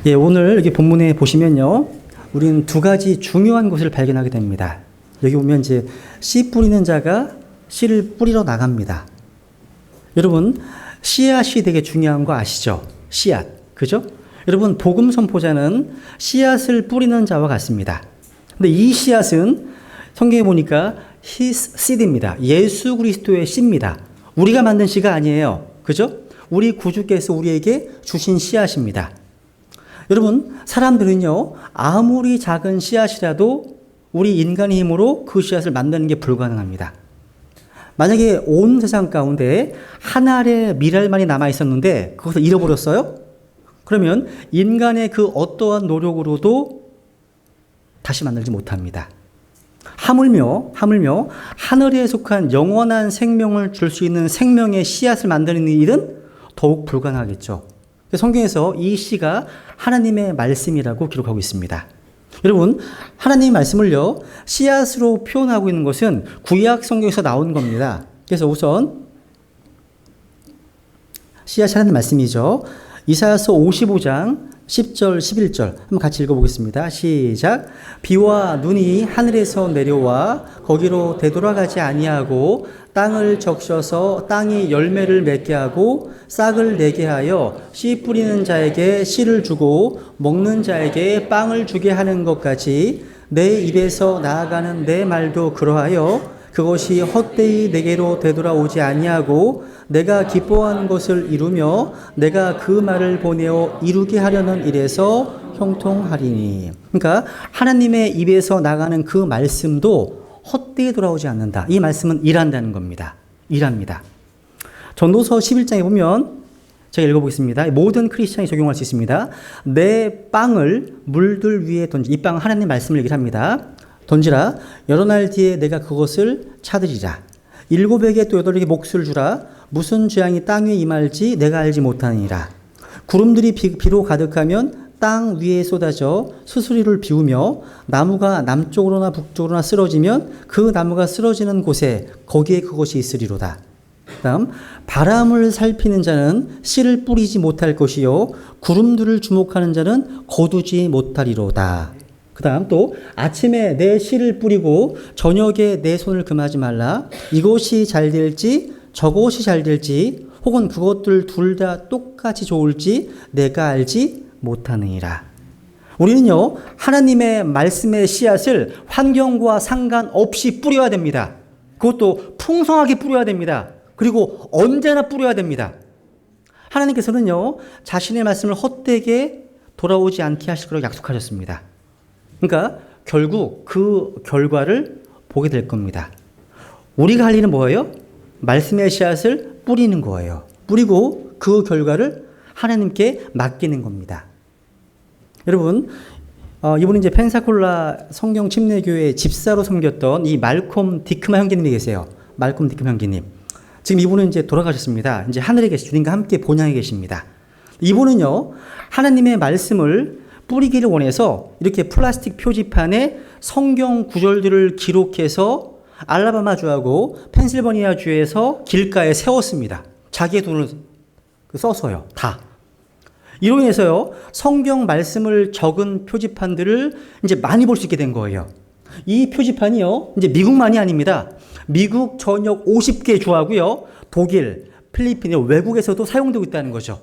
예, 오늘 여기 본문에 보시면요. 우리는 두 가지 중요한 것을 발견하게 됩니다. 여기 보면 이제 씨 뿌리는 자가 씨를 뿌리러 나갑니다. 여러분, 씨앗이 되게 중요한 거 아시죠? 씨앗. 그죠? 여러분, 복음 선포자는 씨앗을 뿌리는 자와 같습니다. 근데 이 씨앗은 성경에 보니까 His seed입니다. 예수 그리스도의 씨입니다. 우리가 만든 씨가 아니에요. 그죠? 우리 구주께서 우리에게 주신 씨앗입니다. 여러분, 사람들은요, 아무리 작은 씨앗이라도 우리 인간의 힘으로 그 씨앗을 만드는 게 불가능합니다. 만약에 온 세상 가운데 한 알의 밀알만이 남아 있었는데 그것을 잃어버렸어요? 그러면 인간의 그 어떠한 노력으로도 다시 만들지 못합니다. 하물며 하늘에 속한 영원한 생명을 줄 수 있는 생명의 씨앗을 만드는 일은 더욱 불가능하겠죠. 성경에서 이 씨가 하나님의 말씀이라고 기록하고 있습니다. 여러분, 하나님의 말씀을요, 씨앗으로 표현하고 있는 것은 구약 성경에서 나온 겁니다. 그래서 우선 씨앗이 하나님의 말씀이죠. 이사야서 55장 10절, 11절 한번 같이 읽어보겠습니다. 시작. 비와 눈이 하늘에서 내려와 거기로 되돌아가지 아니하고 땅을 적셔서 땅이 열매를 맺게 하고 싹을 내게 하여 씨 뿌리는 자에게 씨를 주고 먹는 자에게 빵을 주게 하는 것까지 내 입에서 나아가는 내 말도 그러하여 그것이 헛되이 내게로 되돌아오지 아니하고 내가 기뻐하는 것을 이루며 내가 그 말을 보내어 이루게 하려는 일에서 형통하리니. 그러니까 하나님의 입에서 나가는 그 말씀도 헛되이 돌아오지 않는다. 이 말씀은 일한다는 겁니다. 일합니다. 전도서 11장에 보면 제가 읽어보겠습니다. 모든 크리스찬이 적용할 수 있습니다. 내 빵을 물들 위에 던지. 이 빵은 하나님의 말씀을 얘기를 합니다. 던지라. 여러 날 뒤에 내가 그것을 찾으리라. 7에게 또 8에게 몫을 주라. 무슨 재앙이 땅 위에 임할지 내가 알지 못하니라. 구름들이 비로 가득하면 땅 위에 쏟아져 수수리를 비우며 나무가 남쪽으로나 북쪽으로나 쓰러지면 그 나무가 쓰러지는 곳에 거기에 그것이 있으리로다. 다음, 바람을 살피는 자는 씨를 뿌리지 못할 것이요 구름들을 주목하는 자는 거두지 못하리로다. 그 다음 또 아침에 내 씨를 뿌리고 저녁에 내 손을 금하지 말라. 이것이 잘 될지 저것이 잘 될지 혹은 그것들 둘 다 똑같이 좋을지 내가 알지 못하느니라. 우리는요, 하나님의 말씀의 씨앗을 환경과 상관없이 뿌려야 됩니다. 그것도 풍성하게 뿌려야 됩니다. 그리고 언제나 뿌려야 됩니다. 하나님께서는요, 자신의 말씀을 헛되게 돌아오지 않게 하실 거라고 약속하셨습니다. 그러니까 결국 그 결과를 보게 될 겁니다. 우리가 할 일은 뭐예요? 말씀의 씨앗을 뿌리는 거예요. 뿌리고 그 결과를 하나님께 맡기는 겁니다. 여러분, 이분은 이제 펜사콜라 성경 침례교회 집사로 섬겼던 이 말콤 디크마 형제님이 계세요. 말콤 디크마 형제님. 지금 이분은 이제 돌아가셨습니다. 이제 하늘에 계시 주님과 함께 본향에 계십니다. 이분은요, 하나님의 말씀을 뿌리기를 원해서 이렇게 플라스틱 표지판에 성경 구절들을 기록해서 알라바마주하고 펜실버니아주에서 길가에 세웠습니다. 자기의 돈을 써서요. 다. 이로 인해서요, 성경 말씀을 적은 표지판들을 이제 많이 볼 수 있게 된 거예요. 이 표지판이요, 이제 미국만이 아닙니다. 미국 전역 50개 주하고요, 독일, 필리핀, 외국에서도 사용되고 있다는 거죠.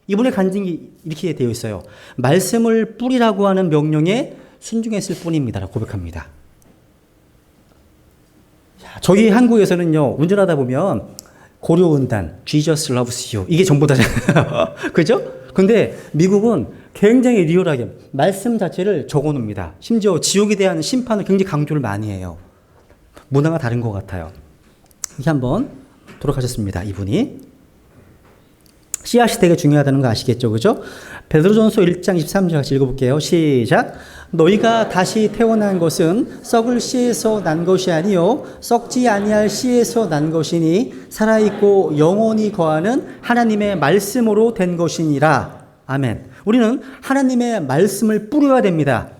이분의 간증이 이렇게 되어 있어요. 말씀을 뿌리라고 하는 명령에 순종했을 뿐입니다라고 고백합니다. 저희 한국에서는요, 운전하다 보면 고려은단, Jesus loves you. 이게 전부다잖아요. 그죠? 근데 미국은 굉장히 리얼하게 말씀 자체를 적어 놓습니다. 심지어 지옥에 대한 심판을 굉장히 강조를 많이 해요. 문화가 다른 것 같아요. 이렇게 한번 돌아가셨습니다. 이분이. 씨앗이 되게 중요하다는 거 아시겠죠? 그죠? 베드로전서 1장 23절 같이 읽어볼게요. 시작. 너희가 다시 태어난 것은 썩을 씨에서 난 것이 아니요 썩지 아니할 씨에서 난 것이니 살아있고 영원히 거하는 하나님의 말씀으로 된 것이니라. 아멘. 우리는 하나님의 말씀을 뿌려야 됩니다.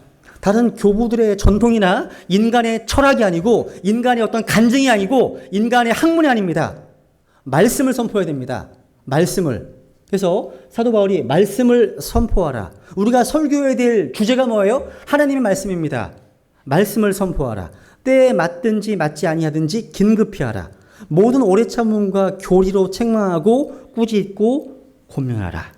다른 교부들의 전통이나 인간의 철학이 아니고 인간의 어떤 간증이 아니고 인간의 학문이 아닙니다. 말씀을 선포해야 됩니다. 말씀을. 그래서 사도 바울이 말씀을 선포하라. 우리가 설교해야 될 주제가 뭐예요? 하나님의 말씀입니다. 말씀을 선포하라. 때에 맞든지 맞지 아니하든지 긴급히 하라. 모든 오래 참음과 교리로 책망하고 꾸짖고 권면하라.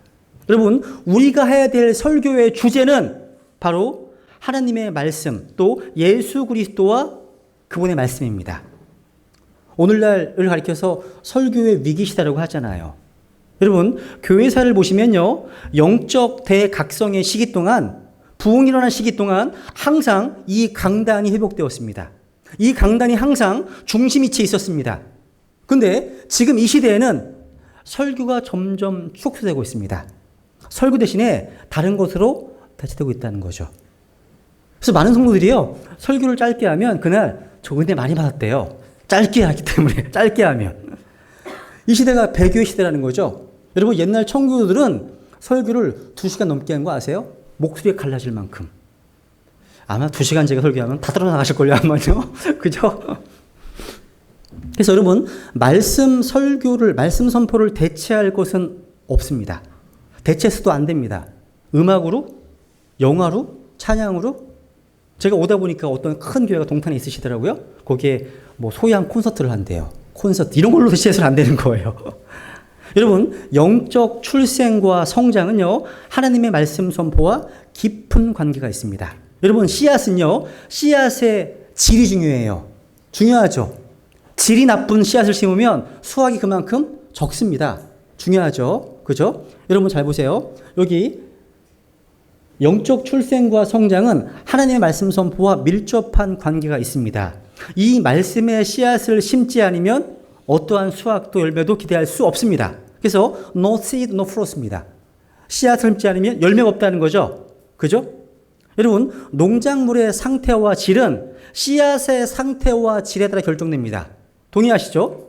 여러분, 우리가 해야 될 설교의 주제는 바로 하나님의 말씀, 또 예수 그리스도와 그분의 말씀입니다. 오늘날을 가리켜서 설교의 위기시다라고 하잖아요. 여러분, 교회사를 보시면요, 영적 대각성의 시기 동안, 부흥이 일어난 시기 동안 항상 이 강단이 회복되었습니다. 이 강단이 항상 중심 위치에 있었습니다. 근데 지금 이 시대에는 설교가 점점 축소되고 있습니다. 설교 대신에 다른 것으로 대체되고 있다는 거죠. 그래서 많은 성도들이요, 설교를 짧게 하면 그날 저 은혜 많이 받았대요. 짧게 하기 때문에, 짧게 하면. 이 시대가 배교의 시대라는 거죠. 여러분, 옛날 청교도들은 설교를 2시간 넘게 한 거 아세요? 목소리가 갈라질 만큼. 아마 2시간 제가 설교하면 다 들어나가실걸요, 아마요. 그죠? 그래서 여러분, 말씀 설교를, 말씀 선포를 대체할 것은 없습니다. 대체해서도 안 됩니다. 음악으로, 영화로, 찬양으로. 제가 오다 보니까 어떤 큰 교회가 동탄에 있으시더라고요. 거기에 뭐 소양 콘서트를 한대요. 콘서트. 이런 걸로 대체해서는 안 되는 거예요. 여러분, 영적 출생과 성장은요, 하나님의 말씀 선포와 깊은 관계가 있습니다. 여러분, 씨앗은요, 씨앗의 질이 중요해요. 중요하죠. 질이 나쁜 씨앗을 심으면 수확이 그만큼 적습니다. 중요하죠. 그죠? 여러분 잘 보세요. 여기 영적 출생과 성장은 하나님의 말씀 선포와 밀접한 관계가 있습니다. 이 말씀의 씨앗을 심지 않으면 어떠한 수확도 열매도 기대할 수 없습니다. 그래서 no seed, no fruit입니다. 씨앗을 심지 않으면 열매가 없다는 거죠. 그죠? 여러분, 농작물의 상태와 질은 씨앗의 상태와 질에 따라 결정됩니다. 동의하시죠?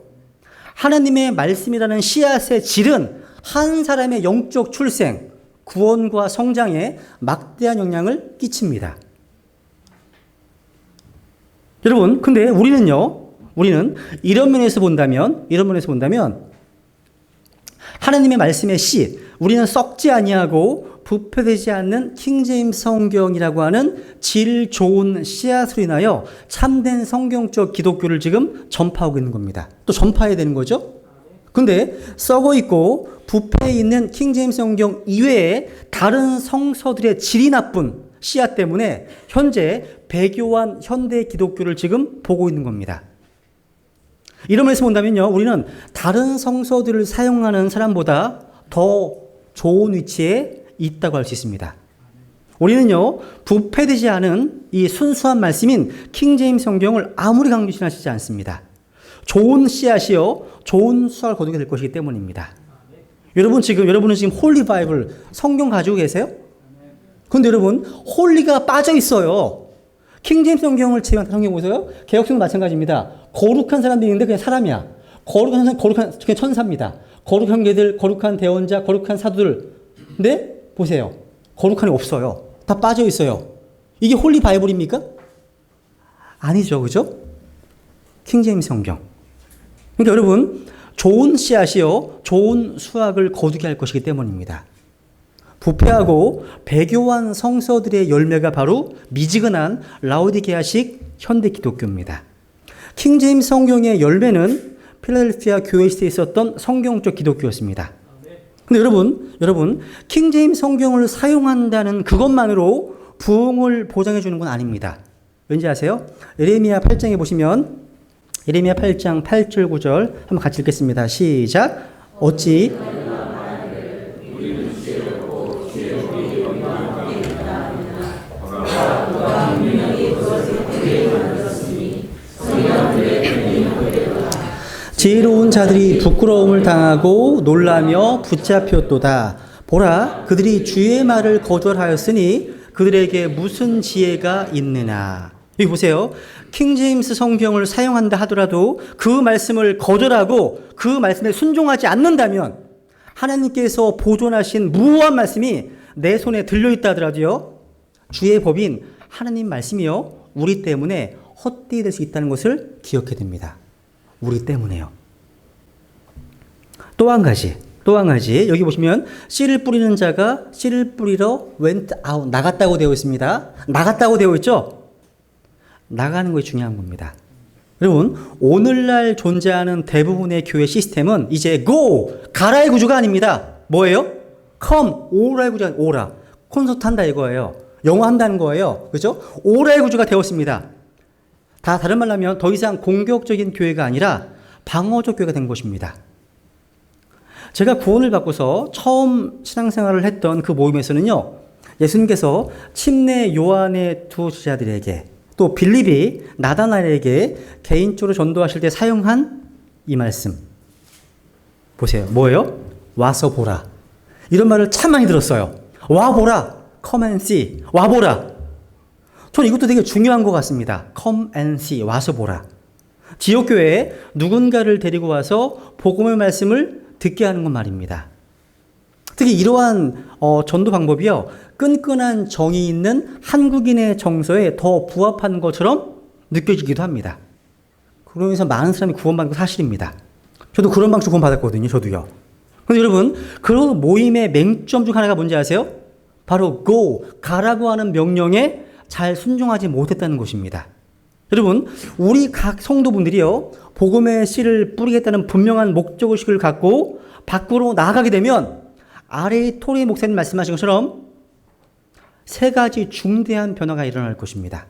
하나님의 말씀이라는 씨앗의 질은 한 사람의 영적 출생, 구원과 성장에 막대한 영향을 끼칩니다. 여러분, 근데 우리는 이런 면에서 본다면 하나님의 말씀의 씨, 우리는 썩지 아니하고 부패되지 않는 킹제임스 성경이라고 하는 질 좋은 씨앗으로 인하여 참된 성경적 기독교를 지금 전파하고 있는 겁니다. 또 전파해야 되는 거죠. 근데 썩어 있고 부패해 있는 킹제임스 성경 이외에 다른 성서들의 질이 나쁜 씨앗 때문에 현재 배교한 현대 기독교를 지금 보고 있는 겁니다. 이런 면에서 본다면요, 우리는 다른 성서들을 사용하는 사람보다 더 좋은 위치에 있다고 할 수 있습니다. 우리는요, 부패되지 않은 이 순수한 말씀인 킹제임스 성경을 아무리 강조하시지 않습니다. 좋은 씨앗이요, 좋은 수확을 거두게 될 것이기 때문입니다. 여러분은 지금 홀리 바이블 성경 가지고 계세요? 근데 여러분, 홀리가 빠져 있어요. 킹제임스 성경을 제가 성경 보세요. 개혁성도 마찬가지입니다. 거룩한 사람들이 있는데 그냥 사람이야. 거룩한 그냥 천사입니다. 거룩한 개들, 거룩한 대언자, 거룩한 사도들. 근데 보세요. 거룩한이 없어요. 다 빠져 있어요. 이게 홀리 바이블입니까? 아니죠. 그죠? 킹제임스 성경. 그러니까 여러분, 좋은 씨앗이요, 좋은 수확을 거두게 할 것이기 때문입니다. 부패하고 배교한 성서들의 열매가 바로 미지근한 라오디게아식 현대 기독교입니다. 킹제임스 성경의 열매는 필라델피아 교회 시대에 있었던 성경적 기독교였습니다. 근데 여러분, 킹제임스 성경을 사용한다는 그것만으로 부흥을 보장해 주는 건 아닙니다. 왠지 아세요? 예레미야 8장에 보시면 예레미야 8장 8절 9절 한번 같이 읽겠습니다. 시작. 어찌 지혜로운 자들이 부끄러움을 당하고 놀라며 붙잡혔도다. 보라, 그들이 주의 말을 거절하였으니 그들에게 무슨 지혜가 있느냐. 여기 보세요. 킹제임스 성경을 사용한다 하더라도 그 말씀을 거절하고 그 말씀에 순종하지 않는다면 하나님께서 보존하신 무한 말씀이 내 손에 들려있다 하더라도요, 주의 법인 하나님 말씀이요, 우리 때문에 헛되이 될 수 있다는 것을 기억해야 됩니다. 우리 때문에요. 또 한 가지, 또 한 가지, 여기 보시면 씨를 뿌리는 자가 씨를 뿌리러 went out, 나갔다고 되어 있습니다. 나갔다고 되어 있죠? 나가는 것이 중요한 겁니다. 여러분, 오늘날 존재하는 대부분의 교회 시스템은 이제 go, 가라의 구조가 아닙니다. 뭐예요? come, 오라의 구조가 오라. 콘서트 한다 이거예요. 영어 한다는 거예요. 그죠? 오라의 구조가 되었습니다. 다른 말로 하면 더 이상 공격적인 교회가 아니라 방어적 교회가 된 것입니다. 제가 구원을 받고서 처음 신앙생활을 했던 그 모임에서는요, 예수님께서 침례 요한의 두 제자들에게 또 빌립이 나다나엘에게 개인적으로 전도하실 때 사용한 이 말씀 보세요. 뭐예요? 와서 보라. 이런 말을 참 많이 들었어요. 와 보라. Come and see. 와 보라. 저는 이것도 되게 중요한 것 같습니다. Come and see. 와서 보라. 지역교회에 누군가를 데리고 와서 복음의 말씀을 듣게 하는 건 말입니다. 특히 이러한 전도 방법이요, 끈끈한 정이 있는 한국인의 정서에 더 부합한 것처럼 느껴지기도 합니다. 그러면서 많은 사람이 구원받는 거 사실입니다. 저도 그런 방식 구원받았거든요. 저도요. 그런데 여러분, 그런 모임의 맹점 중 하나가 뭔지 아세요? 바로 go, 가라고 하는 명령에 잘 순종하지 못했다는 것입니다. 여러분, 우리 각 성도분들이요, 복음의 씨를 뿌리겠다는 분명한 목적의식을 갖고 밖으로 나아가게 되면 아래의 토리 목사님 말씀하신 것처럼 세 가지 중대한 변화가 일어날 것입니다.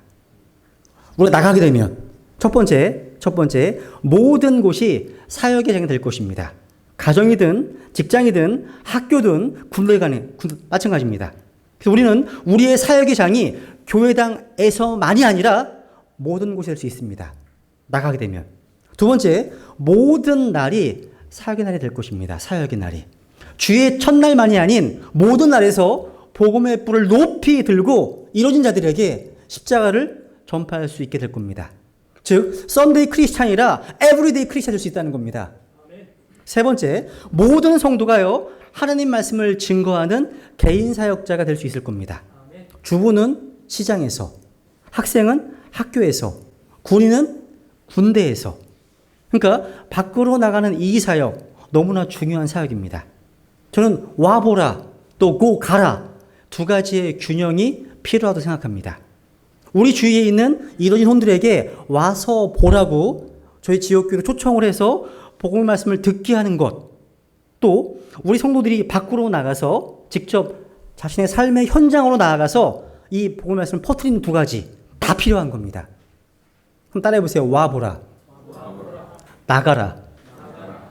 우리가 나가게 되면 첫 번째 모든 곳이 사역의 장이 될 것입니다. 가정이든 직장이든 학교든 군대간에 마찬가지입니다. 그래서 우리는 우리의 사역의 장이 교회당에서만이 아니라 모든 곳에 될 수 있습니다. 나가게 되면. 두 번째, 모든 날이 사역의 날이 될 것입니다. 사역의 날이. 주의 첫날만이 아닌 모든 날에서 복음의 뿔을 높이 들고 이루어진 자들에게 십자가를 전파할 수 있게 될 겁니다. 즉, 썬데이 크리스찬이라 에브리데이 크리스찬 될 수 있다는 겁니다. 세 번째, 모든 성도가요, 하나님 말씀을 증거하는 개인 사역자가 될 수 있을 겁니다. 주부는 시장에서, 학생은 학교에서, 군인은 군대에서. 그러니까 밖으로 나가는 이 사역, 너무나 중요한 사역입니다. 저는 와보라, 또 고 가라, 두 가지의 균형이 필요하다고 생각합니다. 우리 주위에 있는 이런 혼들에게 와서 보라고 저희 지역교회로 초청을 해서 복음의 말씀을 듣게 하는 것, 또 우리 성도들이 밖으로 나가서 직접 자신의 삶의 현장으로 나아가서 이 복음의 말씀을 퍼뜨리는 두 가지 다 필요한 겁니다. 그럼 따라해 보세요. 와보라, 나가라.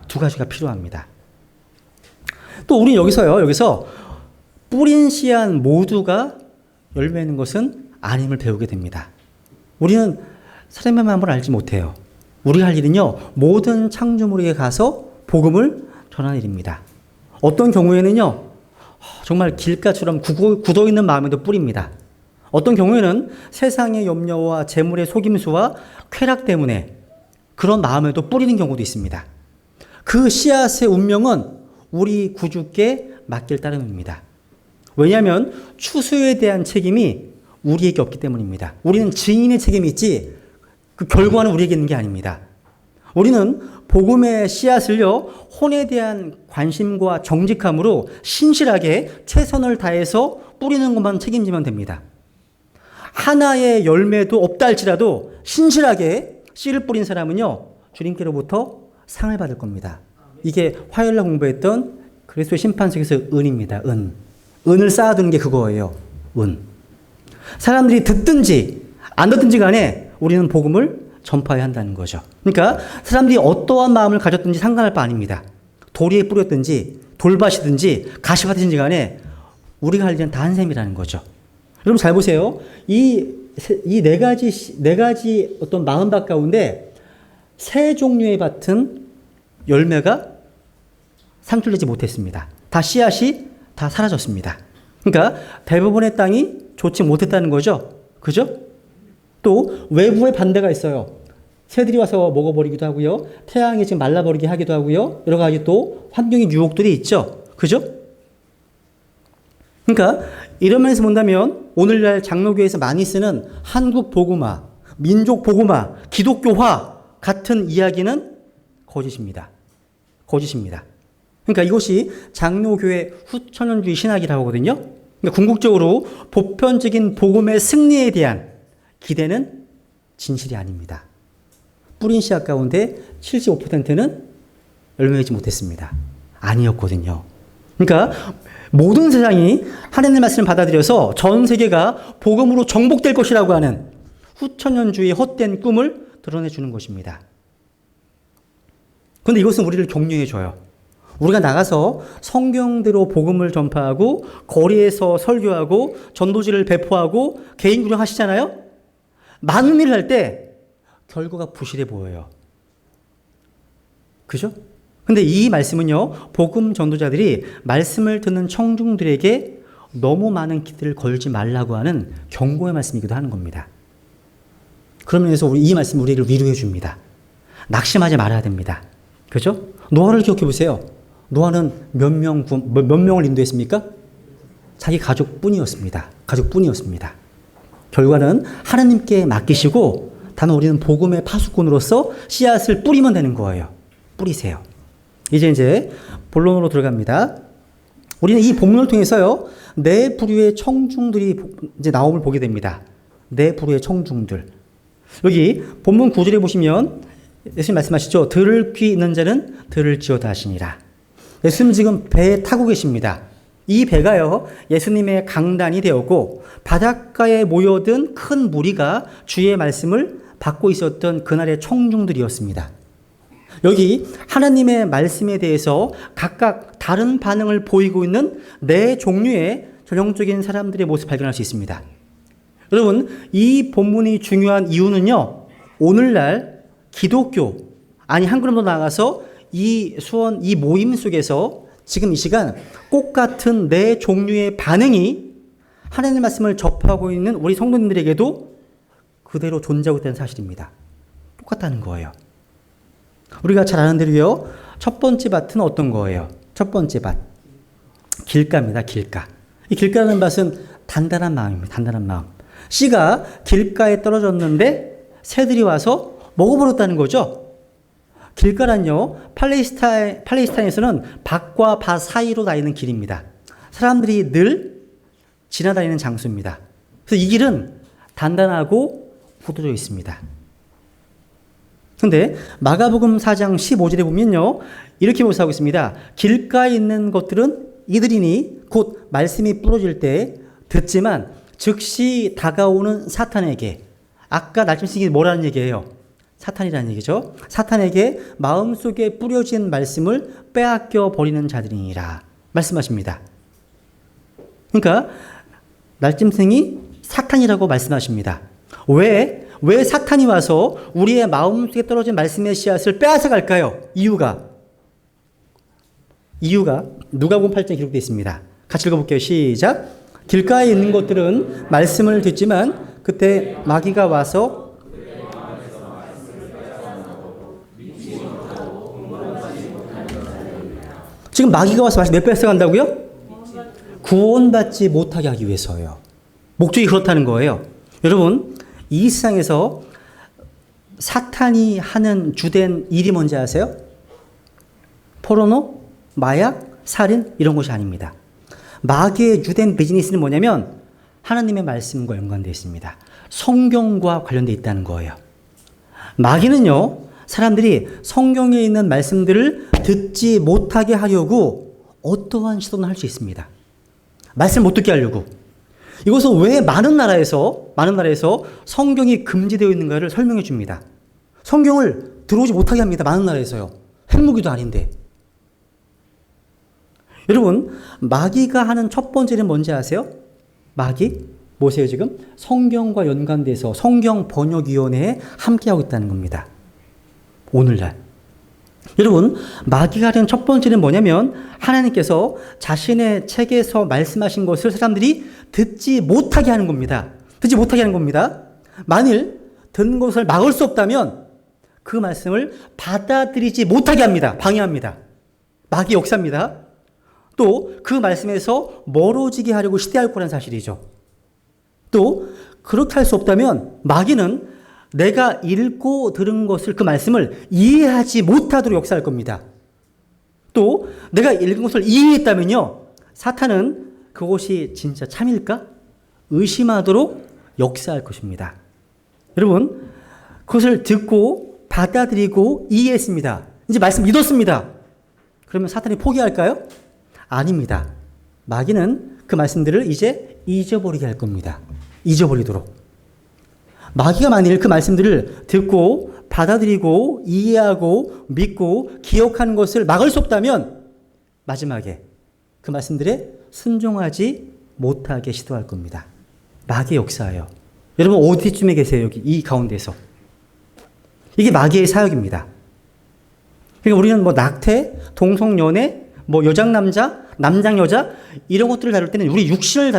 두 가지가 필요합니다. 또 우리 여기서 뿌린 씨앗 모두가 열매 맺는 것은 아님을 배우게 됩니다. 우리는 사람의 마음을 알지 못해요. 우리가 할 일은요, 모든 창조물에게 가서 복음을 전하는 일입니다. 어떤 경우에는요, 정말 길가처럼 굳어 있는 마음에도 뿌립니다. 어떤 경우에는 세상의 염려와 재물의 속임수와 쾌락 때문에 그런 마음에도 뿌리는 경우도 있습니다. 그 씨앗의 운명은 우리 구주께 맡길 따름입니다. 왜냐하면 추수에 대한 책임이 우리에게 없기 때문입니다. 우리는 증인의 책임이 있지 그 결과는 우리에게 있는 게 아닙니다. 우리는 복음의 씨앗을요, 혼에 대한 관심과 정직함으로 신실하게 최선을 다해서 뿌리는 것만 책임지면 됩니다. 하나의 열매도 없다 할지라도 신실하게 씨를 뿌린 사람은요, 주님께로부터 상을 받을 겁니다. 이게 화요일날 공부했던 그리스도의 심판석에서 은입니다. 은을 쌓아두는 게 그거예요. 은. 사람들이 듣든지 안 듣든지 간에 우리는 복음을 전파해야 한다는 거죠. 그러니까 사람들이 어떠한 마음을 가졌든지 상관할 바 아닙니다. 도리에 뿌렸든지 돌밭이든지 가시밭이든지 간에 우리가 할 일은 다 한 셈이라는 거죠. 여러분 잘 보세요. 이 네 가지 어떤 마음밭 가운데 세 종류의 밭은 열매가 산출되지 못했습니다. 다 씨앗이 다 사라졌습니다. 그러니까 대부분의 땅이 좋지 못했다는 거죠. 그죠? 또 외부의 반대가 있어요. 새들이 와서 먹어버리기도 하고요. 태양이 지금 말라버리게 하기도 하고요. 여러 가지 또 환경의 유혹들이 있죠. 그죠? 그러니까 이런 면에서 본다면 오늘날 장로교에서 많이 쓰는 한국 복음화, 민족 복음화, 기독교화 같은 이야기는 거짓입니다. 거짓입니다. 그러니까 이것이 장로교회 후천년주의 신학이라고 하거든요. 그러니까 궁극적으로 보편적인 복음의 승리에 대한 기대는 진실이 아닙니다. 뿌린 씨앗 가운데 75%는 열매내지 못했습니다. 아니었거든요. 그러니까 모든 세상이 하나님의 말씀을 받아들여서 전 세계가 복음으로 정복될 것이라고 하는 후천년주의 헛된 꿈을 드러내주는 것입니다. 그런데 이것은 우리를 격려해줘요. 우리가 나가서 성경대로 복음을 전파하고 거리에서 설교하고 전도지를 배포하고 개인 구령하시잖아요. 많은 일을 할 때 결과가 부실해 보여요. 그죠? 근데 이 말씀은요, 복음 전도자들이 말씀을 듣는 청중들에게 너무 많은 기대를 걸지 말라고 하는 경고의 말씀이기도 하는 겁니다. 그런 면에서 이 말씀이 우리를 위로해 줍니다. 낙심하지 말아야 됩니다. 그죠? 노아를 기억해 보세요. 노아는 몇 명을 인도했습니까? 자기 가족뿐이었습니다. 가족뿐이었습니다. 결과는 하나님께 맡기시고 다만 우리는 복음의 파수꾼으로서 씨앗을 뿌리면 되는 거예요. 뿌리세요. 이제 본론으로 들어갑니다. 우리는 이 본문을 통해서요, 네 부류의 청중들이 이제 나옴을 보게 됩니다. 네 부류의 청중들. 여기 본문 9절에 보시면 예수님 말씀하시죠. 들을 귀 있는 자는 들을지어다 하시니라. 예수님 지금 배에 타고 계십니다. 이 배가요, 예수님의 강단이 되었고 바닷가에 모여든 큰 무리가 주의 말씀을 받고 있었던 그날의 청중들이었습니다. 여기 하나님의 말씀에 대해서 각각 다른 반응을 보이고 있는 네 종류의 전형적인 사람들의 모습을 발견할 수 있습니다. 여러분, 이 본문이 중요한 이유는요, 오늘날 기독교, 아니 한 걸음 더 나아가서 이 수원, 이 모임 속에서 지금 이 시간 꽃 같은 네 종류의 반응이 하나님의 말씀을 접하고 있는 우리 성도님들에게도 그대로 존재하고 있다는 사실입니다. 똑같다는 거예요. 우리가 잘 아는 대로요, 첫 번째 밭은 어떤 거예요? 첫 번째 밭. 길가입니다, 길가. 이 길가라는 밭은 단단한 마음입니다, 단단한 마음. 씨가 길가에 떨어졌는데 새들이 와서 먹어버렸다는 거죠. 길가란요, 팔레스타인에서는 밭과 밭 사이로 다니는 길입니다. 사람들이 늘 지나다니는 장소입니다. 그래서 이 길은 단단하고 굳어져 있습니다. 그런데 마가복음 4장 15절에 보면요, 이렇게 묘사하고 있습니다. 길가에 있는 것들은 이들이니 곧 말씀이 부러질 때 듣지만 즉시 다가오는 사탄에게, 아까 날짐승이 뭐라는 얘기예요? 사탄이라는 얘기죠. 사탄에게 마음속에 뿌려진 말씀을 빼앗겨 버리는 자들이니라 말씀하십니다. 그러니까 날짐승이 사탄이라고 말씀하십니다. 왜 사탄이 와서 우리의 마음속에 떨어진 말씀의 씨앗을 빼앗아 갈까요? 이유가 누가복음 8장에 기록되어 있습니다. 같이 읽어볼게요. 시작. 길가에 있는 것들은 말씀을 듣지만 그때 마귀가 와서 지금 마귀가 와서 말씀 몇 뺏어간다고요? 구원받지 못하게 하기 위해서예요. 목적이 그렇다는 거예요. 여러분, 이 세상에서 사탄이 하는 주된 일이 뭔지 아세요? 포르노, 마약, 살인 이런 것이 아닙니다. 마귀의 주된 비즈니스는 뭐냐면 하나님의 말씀과 연관되어 있습니다. 성경과 관련되어 있다는 거예요. 마귀는요, 사람들이 성경에 있는 말씀들을 듣지 못하게 하려고 어떠한 시도는 할 수 있습니다. 말씀 못 듣게 하려고. 이것은 왜 많은 나라에서 성경이 금지되어 있는가를 설명해 줍니다. 성경을 들어오지 못하게 합니다. 많은 나라에서요. 핵무기도 아닌데. 여러분, 마귀가 하는 첫 번째는 뭔지 아세요? 마귀? 뭐세요 지금? 성경과 연관돼서 성경 번역위원회에 함께하고 있다는 겁니다. 오늘날. 여러분, 마귀가 하는 첫 번째는 뭐냐면 하나님께서 자신의 책에서 말씀하신 것을 사람들이 듣지 못하게 하는 겁니다. 듣지 못하게 하는 겁니다. 만일 듣는 것을 막을 수 없다면 그 말씀을 받아들이지 못하게 합니다. 방해합니다. 마귀 역사입니다. 또 그 말씀에서 멀어지게 하려고 시대할 거라는 사실이죠. 또 그렇게 할 수 없다면 마귀는 내가 읽고 들은 것을, 그 말씀을 이해하지 못하도록 역사할 겁니다. 또 내가 읽은 것을 이해했다면요. 사탄은 그것이 진짜 참일까? 의심하도록 역사할 것입니다. 여러분, 그것을 듣고 받아들이고 이해했습니다. 이제 말씀 믿었습니다. 그러면 사탄이 포기할까요? 아닙니다. 마귀는 그 말씀들을 이제 잊어버리게 할 겁니다. 잊어버리도록. 마귀가 만일 그 말씀들을 듣고 받아들이고 이해하고 믿고 기억하는 것을 막을 수 없다면 마지막에 그 말씀들에 순종하지 못하게 시도할 겁니다. 마귀의 역사예요. 여러분 어디쯤에 계세요? 여기 이 가운데서. 이게 마귀의 사역입니다. 그러니까 우리는 뭐 낙태, 동성연애, 뭐 여장남자, 남장여자 이런 것들을 다룰 때는 우리 육신을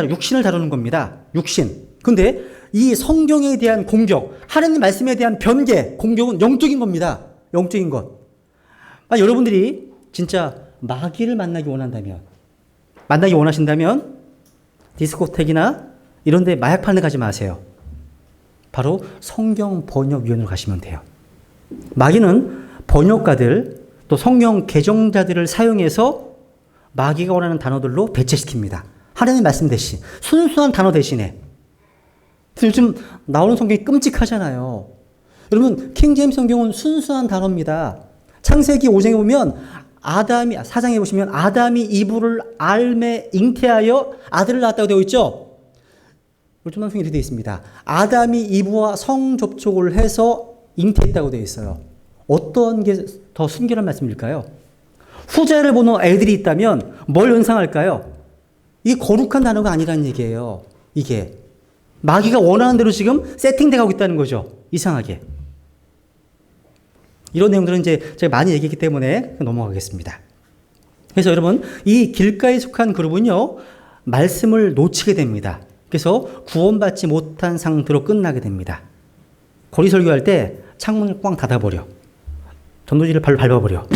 다루는 겁니다. 육신. 근데 이 성경에 대한 공격, 하나님 말씀에 대한 변개, 공격은 영적인 겁니다. 영적인 것. 여러분들이 진짜 마귀를 만나기 원하신다면 디스코텍이나 이런 데 마약 파는 데 가지 마세요. 바로 성경 번역위원회로 가시면 돼요. 마귀는 번역가들 또 성경 개정자들을 사용해서 마귀가 원하는 단어들로 대체시킵니다. 하나님 말씀 대신 순수한 단어 대신에. 요즘 나오는 성경이 끔찍하잖아요. 여러분 킹제임스 성경은 순수한 단어입니다. 창세기 5장에 보면 4장에 보시면 아담이 이브를 알매 잉태하여 아들을 낳았다고 되어 있죠. 율동 성경에 이렇게 되어 있습니다. 아담이 이브와 성접촉을 해서 잉태했다고 되어 있어요. 어떤 게 더 순결한 말씀일까요? 후자를 보는 애들이 있다면 뭘 연상할까요? 이게 거룩한 단어가 아니라는 얘기예요. 이게 마귀가 원하는 대로 지금 세팅돼 가고 있다는 거죠. 이상하게. 이런 내용들은 이제 제가 많이 얘기했기 때문에 넘어가겠습니다. 그래서 여러분 이 길가에 속한 그룹은요 말씀을 놓치게 됩니다. 그래서 구원받지 못한 상태로 끝나게 됩니다. 거리 설교할 때 창문을 꽝 닫아버려. 전도지를 발로 밟아버려.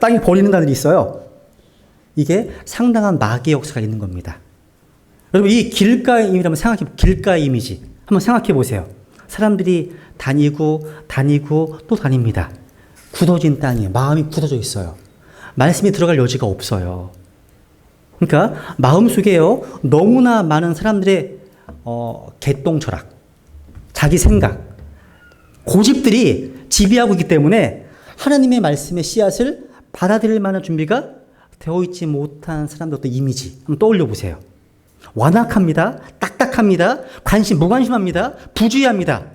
땅에 버리는 자들이 있어요. 이게 상당한 마귀의 역사가 있는 겁니다. 여러분 이 길가의 이미지 길가의 이미지 한번 생각해 보세요. 사람들이 다니고 또 다닙니다. 굳어진 땅이에요. 마음이 굳어져 있어요. 말씀이 들어갈 여지가 없어요. 그러니까 마음속에요 너무나 많은 사람들의 개똥 철학, 자기 생각, 고집들이 지배하고 있기 때문에 하나님의 말씀의 씨앗을 받아들일 만한 준비가 되어 있지 못한 사람들 어떤 이미지 한번 떠올려 보세요. 완악합니다. 딱딱합니다. 무관심합니다. 부주의합니다.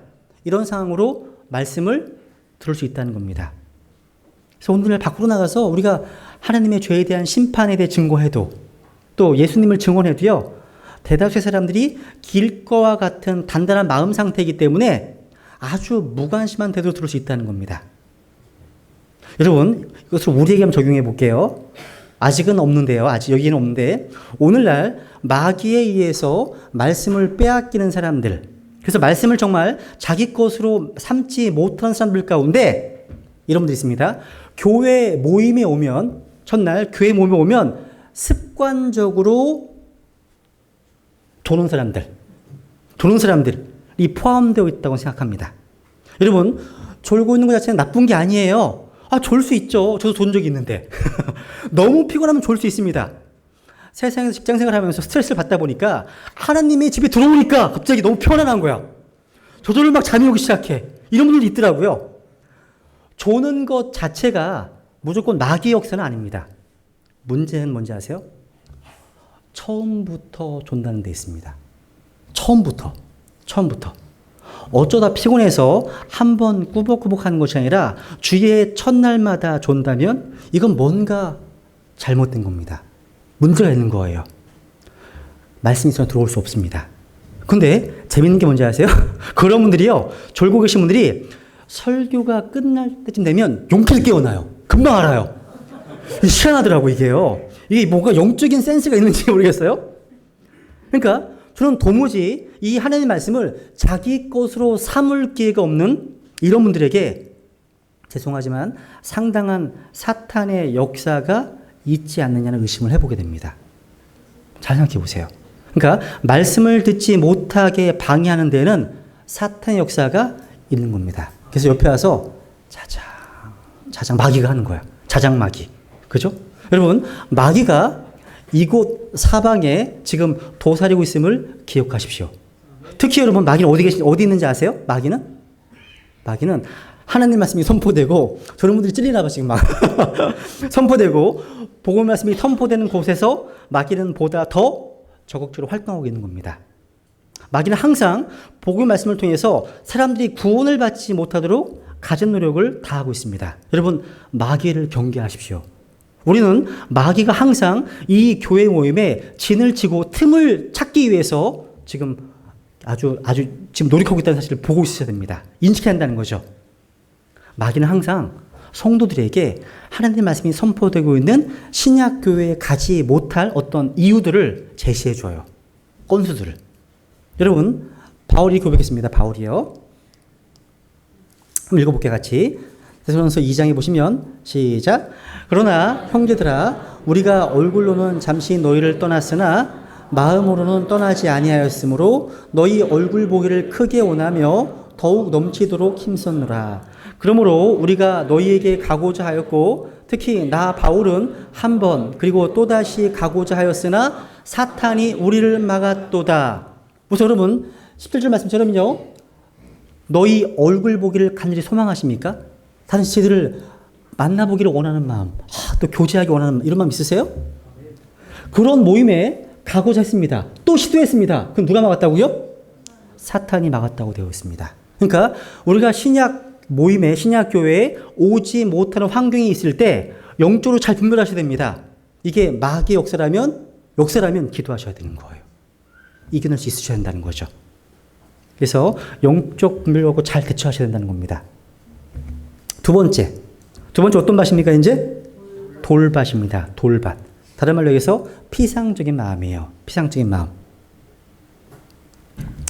이런 상황으로 말씀을 들을 수 있다는 겁니다. 그래서 오늘 밖으로 나가서 우리가 하나님의 죄에 대한 심판에 대해 증거해도 또 예수님을 증언해도요. 대다수의 사람들이 길거와 같은 단단한 마음 상태이기 때문에 아주 무관심한 태도로 들을 수 있다는 겁니다. 여러분 이것을 우리에게 한번 적용해 볼게요. 아직은 없는데요. 아직 여기는 없는데 오늘날 마귀에 의해서 말씀을 빼앗기는 사람들, 그래서 말씀을 정말 자기 것으로 삼지 못하는 사람들 가운데 이런 분들이 있습니다. 교회 모임에 오면 첫날 교회 모임에 오면 습관적으로 도는 사람들이 포함되어 있다고 생각합니다. 여러분 졸고 있는 것 자체는 나쁜 게 아니에요. 졸 수 있죠. 저도 존 적이 있는데. 너무 피곤하면 졸 수 있습니다. 세상에서 직장생활 하면서 스트레스를 받다 보니까 하나님의 집에 들어오니까 갑자기 너무 편안한 거야. 저절로 막 잠이 오기 시작해. 이런 분들도 있더라고요. 조는 것 자체가 무조건 마귀의 역사는 아닙니다. 문제는 뭔지 아세요? 처음부터 존다는 데 있습니다. 처음부터. 어쩌다 피곤해서 한번 꾸벅꾸벅 하는 것이 아니라 주의 첫날마다 존다면 이건 뭔가 잘못된 겁니다. 문제가 있는 거예요. 말씀이 있어서 들어올 수 없습니다. 근데 재밌는 게 뭔지 아세요? 그런 분들이요. 졸고 계신 분들이 설교가 끝날 때쯤 되면 용기를 깨어나요. 금방 알아요. 희한하더라고 이게요. 이게 뭔가 영적인 센스가 있는지 모르겠어요. 그러니까 저는 도무지 이 하나님의 말씀을 자기 것으로 삼을 기회가 없는 이런 분들에게 죄송하지만 상당한 사탄의 역사가 있지 않느냐는 의심을 해보게 됩니다. 잘 생각해 보세요. 그러니까 말씀을 듣지 못하게 방해하는 데는 사탄의 역사가 있는 겁니다. 그래서 옆에 와서 자장 마귀가 하는 거야. 자장 마귀. 그죠? 여러분, 마귀가 이곳 사방에 지금 도사리고 있음을 기억하십시오. 특히 여러분, 마귀는 어디 있는지 아세요? 마귀는 하나님 말씀이 선포되고, 저런 분들이 찔리나 봐, 지금 막. 선포되고, 복음 말씀이 선포되는 곳에서 마귀는 보다 더 적극적으로 활동하고 있는 겁니다. 마귀는 항상 복음 말씀을 통해서 사람들이 구원을 받지 못하도록 가진 노력을 다하고 있습니다. 여러분, 마귀를 경계하십시오. 우리는 마귀가 항상 이 교회 모임에 진을 치고 틈을 찾기 위해서 지금 아주 지금 노력하고 있다는 사실을 보고 있어야 됩니다. 인식해야 한다는 거죠. 마귀는 항상 성도들에게 하나님의 말씀이 선포되고 있는 신약 교회에 가지 못할 어떤 이유들을 제시해 줘요. 건수들을. 여러분, 바울이 고백했습니다. 바울이요. 한번 읽어볼게요, 같이. 데살로니가서 2장에 보시면 시작. 그러나 형제들아, 우리가 얼굴로는 잠시 너희를 떠났으나 마음으로는 떠나지 아니하였으므로 너희 얼굴 보기를 크게 원하며 더욱 넘치도록 힘썼노라. 그러므로 우리가 너희에게 가고자 하였고 특히 나 바울은 한 번 그리고 또다시 가고자 하였으나 사탄이 우리를 막았도다. 그래서 여러분 17절 말씀처럼요, 너희 얼굴 보기를 간절히 소망하십니까? 다른 지체들을 만나보기를 원하는 마음, 또 교제하기 원하는 마음, 이런 마음 있으세요? 그런 모임에 가고자 했습니다. 또 시도했습니다. 그럼 누가 막았다고요? 사탄이 막았다고 되어 있습니다. 그러니까 우리가 신약 모임에, 신약 교회에 오지 못하는 환경이 있을 때 영적으로 잘 분별하셔야 됩니다. 이게 마귀의 역사라면 기도하셔야 되는 거예요. 이겨낼 수 있으셔야 한다는 거죠. 그래서 영적 분별하고 잘 대처하셔야 된다는 겁니다. 두 번째 어떤 밭입니까? 이제 돌밭입니다. 돌밭. 다른 말로 얘기해서 피상적인 마음이에요. 피상적인 마음.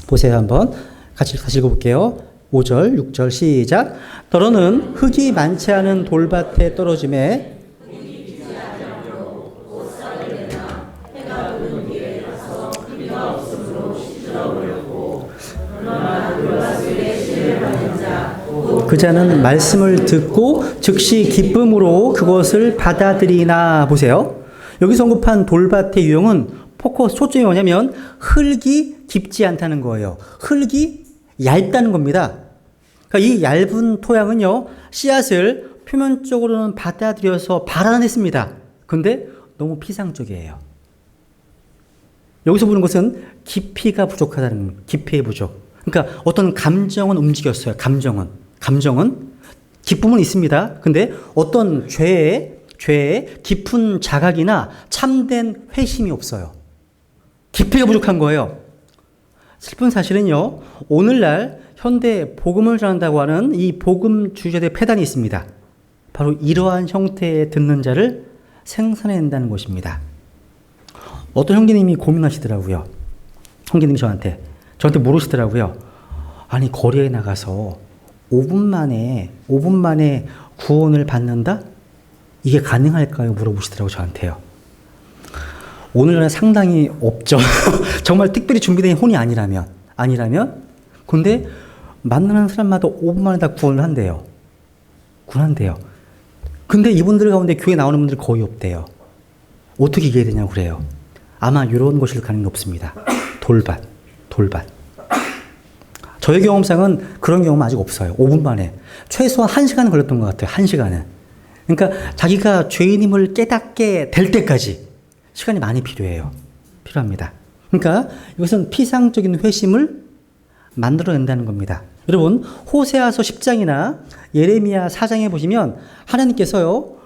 보세요, 한번 같이 읽어볼게요. 5절, 6절 시작. 너는 흙이 많지 않은 돌밭에 떨어짐에 그 자는 말씀을 듣고 즉시 기쁨으로 그것을 받아들이나. 보세요. 여기서 언급한 돌밭의 유형은 포커스 초점이 뭐냐면 흙이 깊지 않다는 거예요. 흙이 얇다는 겁니다. 그러니까 이 얇은 토양은요, 씨앗을 표면적으로는 받아들여서 발안했습니다. 근데 너무 피상적이에요. 여기서 보는 것은 깊이가 부족하다는 겁니다. 깊이의 부족. 그러니까 어떤 감정은 움직였어요. 감정은 기쁨은 있습니다. 근데 어떤 죄의 깊은 자각이나 참된 회심이 없어요. 깊이가 부족한 거예요. 슬픈 사실은요, 오늘날 현대 복음을 전한다고 하는 이 복음 주자들의 패단이 있습니다. 바로 이러한 형태의 듣는 자를 생산해낸다는 것입니다. 어떤 형제님이 고민하시더라고요. 형제님이 저한테 물으시더라고요. 아니, 거리에 나가서 5분 만에 구원을 받는다? 이게 가능할까요? 물어보시더라고요, 저한테요. 오늘날 상당히 없죠. 정말 특별히 준비된 혼이 아니라면. 근데 만나는 사람마다 5분 만에 다 구원을 한대요. 근데 이분들 가운데 교회 나오는 분들 거의 없대요. 어떻게 이해해야 되냐고 그래요. 아마 이런 것일 가능성이 높습니다. 돌밭. 저의 경험상은 그런 경험 아직 없어요. 5분 만에. 최소한 1시간은 걸렸던 것 같아요. 1시간은. 그러니까 자기가 죄인임을 깨닫게 될 때까지 시간이 많이 필요합니다. 그러니까 이것은 피상적인 회심을 만들어낸다는 겁니다. 여러분, 호세아서 10장이나 예레미야 4장에 보시면 하나님께서요,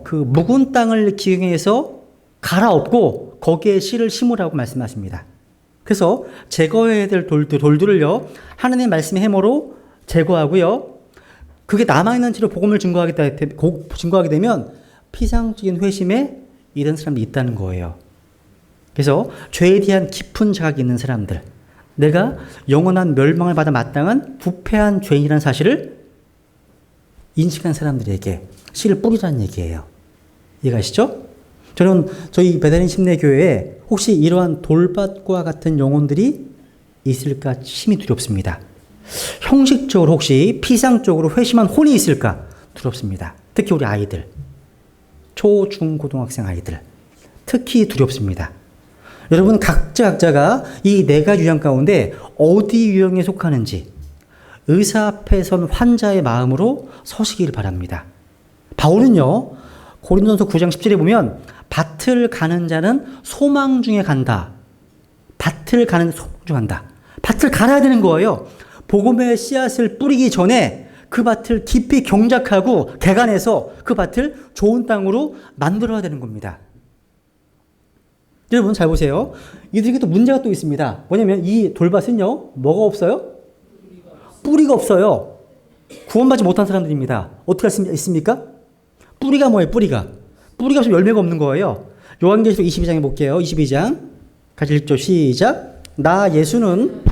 그 묵은 땅을 기경해서 갈아엎고 거기에 씨를 심으라고 말씀하십니다. 그래서 제거해야 될 돌들을요, 하나님의 말씀의 해머로 제거하고요, 그게 남아있는 채로 복음을 증거하게 되면 피상적인 회심에 이런 사람들이 있다는 거예요. 그래서 죄에 대한 깊은 자각이 있는 사람들, 내가 영원한 멸망을 받아 마땅한 부패한 죄인이라는 사실을 인식한 사람들에게 씨를 뿌리라는 얘기예요. 이해가시죠? 저는 저희 베드린 심내교회에 혹시 이러한 돌밭과 같은 영혼들이 있을까 심히 두렵습니다. 형식적으로 혹시 피상적으로 회심한 혼이 있을까 두렵습니다. 특히 우리 아이들. 초, 중, 고등학생 아이들. 특히 두렵습니다. 여러분 각자가 이 네 가지 유형 가운데 어디 유형에 속하는지 의사 앞에 선 환자의 마음으로 서시기를 바랍니다. 바울은요, 고린도전서 9장 10절에 보면 밭을 가는 자는 소망 중에 간다. 밭을 가는 소망 중에 간다. 밭을 갈아야 되는 거예요. 복음의 씨앗을 뿌리기 전에 그 밭을 깊이 경작하고 개간해서 그 밭을 좋은 땅으로 만들어야 되는 겁니다. 여러분 잘 보세요. 이들에게 또 문제가 또 있습니다. 뭐냐면 이 돌밭은요, 뭐가 없어요? 뿌리가 없어요. 구원받지 못한 사람들입니다. 어떻게 할 수 있습니까? 뿌리가 뭐예요? 뿌리가 없으면 열매가 없는 거예요. 요한계시록 22장에 볼게요. 22장 같이 읽죠. 시작. 나 예수는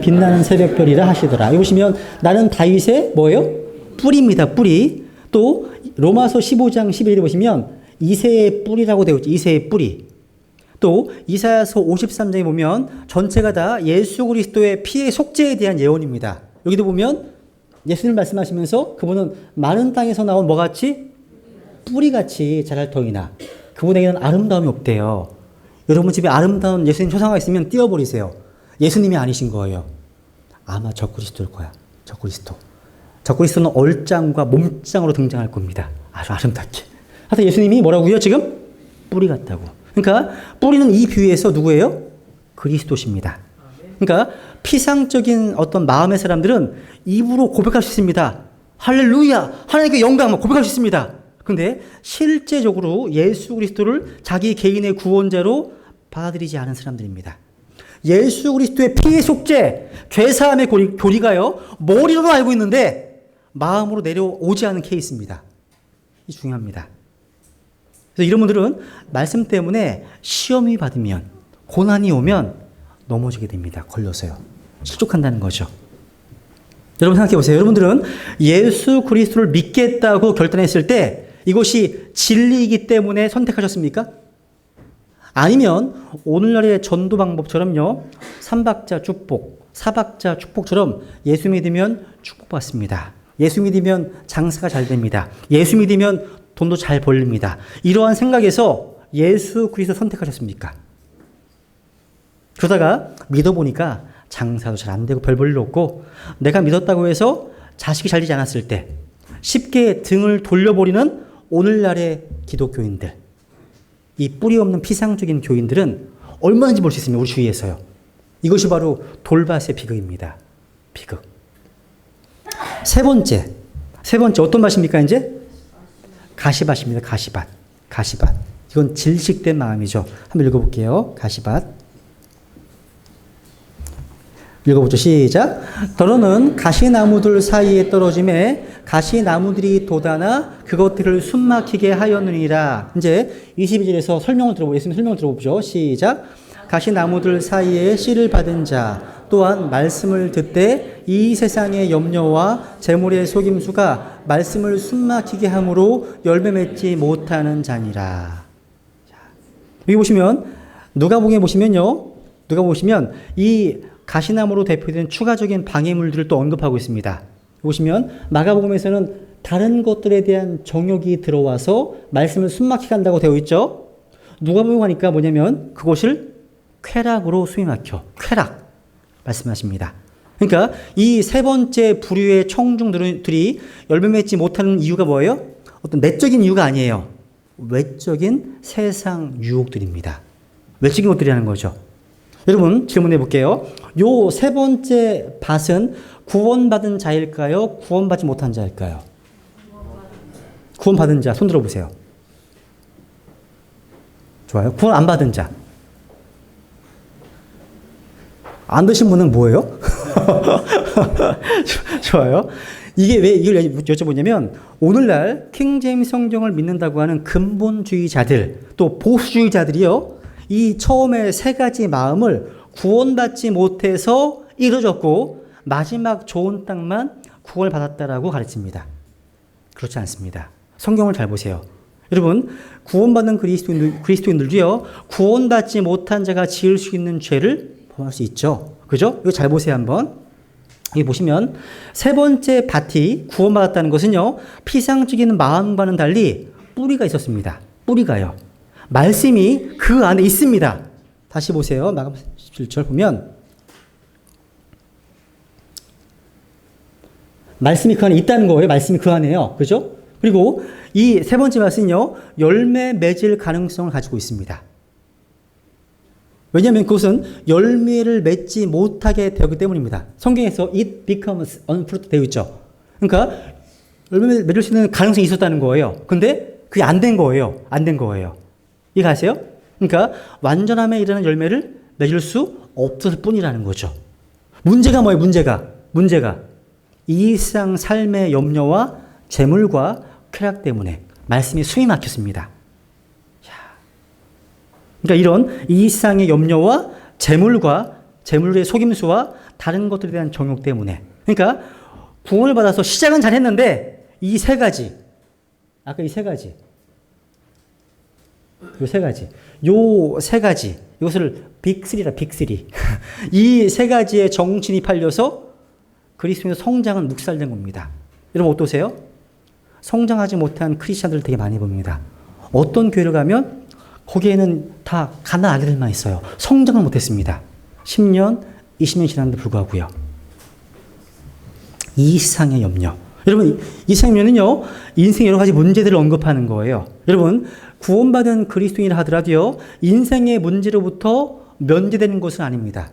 빛나는 새벽별이라 하시더라. 여기 보시면 나는 다윗의 뭐예요? 뿌리입니다. 뿌리. 또 로마서 15장 11절에 보시면 이새의 뿌리라고 되어 있죠. 이새의 뿌리. 또 이사야서 53장에 보면 전체가 다 예수 그리스도의 피의 속죄에 대한 예언입니다. 여기도 보면 예수님 말씀하시면서 그분은 마른 땅에서 나온 뭐같이? 뿌리같이 자랄 터이나 그분에게는 아름다움이 없대요. 여러분 집에 아름다운 예수님 초상화가 있으면 띄워버리세요. 예수님이 아니신 거예요. 아마 적그리스도일 거야. 적그리스도. 적그리스도는 얼짱과 몸짱으로 등장할 겁니다. 아주 아름답게. 하여튼 예수님이 뭐라고요? 지금? 뿌리 같다고. 그러니까 뿌리는 이 비유에서 누구예요? 그리스도십니다. 그러니까 피상적인 어떤 마음의 사람들은 입으로 고백할 수 있습니다. 할렐루야! 하나님께 영광 고백할 수 있습니다. 그런데 실제적으로 예수 그리스도를 자기 개인의 구원자로 받아들이지 않은 사람들입니다. 예수 그리스도의 피의 속죄, 죄사함의 교리가요, 머리로는 알고 있는데 마음으로 내려오지 않은 케이스입니다. 이 중요합니다. 그래서 이런 분들은 말씀 때문에 시험이 받으면, 고난이 오면 넘어지게 됩니다. 걸려서요. 실족한다는 거죠. 여러분 생각해 보세요. 여러분들은 예수 그리스도를 믿겠다고 결단했을 때 이것이 진리이기 때문에 선택하셨습니까? 아니면 오늘날의 전도 방법처럼요, 삼박자 축복, 사박자 축복처럼 예수 믿으면 축복받습니다. 예수 믿으면 장사가 잘 됩니다. 예수 믿으면 돈도 잘 벌립니다. 이러한 생각에서 예수 그리스도 선택하셨습니까? 그러다가 믿어보니까 장사도 잘 안 되고 별 볼 일 없고 내가 믿었다고 해서 자식이 잘 되지 않았을 때 쉽게 등을 돌려버리는 오늘날의 기독교인들, 이 뿌리 없는 피상적인 교인들은 얼마든지 볼 수 있습니다. 우리 주위에서요. 이것이 바로 돌밭의 비극입니다. 비극. 세 번째 어떤 밭입니까? 이제 가시밭입니다. 가시밭. 이건 질식된 마음이죠. 한번 읽어볼게요. 가시밭. 읽어보죠. 시작. 더러는 가시나무들 사이에 떨어짐에 가시나무들이 돋아나 그것들을 숨막히게 하였느니라. 이제 22절에서 예수님 설명을 들어보죠. 시작. 가시나무들 사이에 씨를 받은 자 또한 말씀을 듣되 이 세상의 염려와 재물의 속임수가 말씀을 숨막히게 함으로 열매 맺지 못하는 자니라. 여기 보시면 누가복음에 보시면 이 가시나무로 대표되는 추가적인 방해물들을 또 언급하고 있습니다. 보시면 마가복음에서는 다른 것들에 대한 정욕이 들어와서 말씀을 숨막히게 한다고 되어 있죠. 누가복음 하니까 뭐냐면 그것을 쾌락으로 숨이 막혀. 쾌락 말씀하십니다. 그러니까 이 세 번째 부류의 청중들이 열매 맺지 못하는 이유가 뭐예요? 어떤 내적인 이유가 아니에요. 외적인 세상 유혹들입니다. 외적인 것들이라는 거죠. 여러분 질문해 볼게요. 요 세 번째 밭은 구원받은 자일까요? 구원받지 못한 자일까요? 구원받은 자 손 들어보세요. 좋아요. 구원 안 받은 자. 안 되신 분은 뭐예요? 좋아요. 이게 왜 이걸 여쭤보냐면 오늘날 킹제임스 성경을 믿는다고 하는 근본주의자들 또 보수주의자들이요. 이 처음에 세 가지 마음을 구원받지 못해서 이루어졌고 마지막 좋은 땅만 구원을 받았다라고 가르칩니다. 그렇지 않습니다. 성경을 잘 보세요. 여러분 구원받는 그리스도인들도요. 구원받지 못한 자가 지을 수 있는 죄를 범할 수 있죠. 그죠? 이거 잘 보세요, 한번. 여기 보시면 세 번째 밭이 구원받았다는 것은요, 피상적인 마음과는 달리 뿌리가 있었습니다. 뿌리가요. 말씀이 그 안에 있습니다. 다시 보세요. 마감 17절 보면 말씀이 그 안에 있다는 거예요. 말씀이 그 안에요. 그죠? 그리고 이 세 번째 말씀은요, 열매 맺을 가능성을 가지고 있습니다. 왜냐하면 그것은 열매를 맺지 못하게 되기 때문입니다. 성경에서 it becomes unfruit 되어 있죠. 그러니까 열매를 맺을 수 있는 가능성이 있었다는 거예요. 근데 그게 안 된 거예요. 안 된 거예요. 이해가세요? 그러니까 완전함에 이르는 열매를 맺을 수 없었을 뿐이라는 거죠. 문제가 뭐예요? 문제가 이 세상 삶의 염려와 재물과 쾌락 때문에 말씀이 숨이 막혔습니다. 그러니까 이런 이 세상의 염려와 재물의 속임수와 다른 것들에 대한 정욕 때문에, 그러니까 구원을 받아서 시작은 잘했는데 이 세 가지, 아까 이 세 가지, 이것을 빅3라 빅3 이 세 가지의 정신이 팔려서 그리스도의 성장은 묵살된 겁니다. 여러분 어떠세요? 성장하지 못한 크리스찬들을 되게 많이 봅니다. 어떤 교회를 가면 거기에는 다 가난 아기들만 있어요. 성장을 못했습니다. 10년, 20년 지났는데 불구하고요. 이 세상의 염려. 여러분, 이 세상의 염려는요, 인생의 여러 가지 문제들을 언급하는 거예요. 여러분, 구원받은 그리스도인이라 하더라도요, 인생의 문제로부터 면제되는 것은 아닙니다.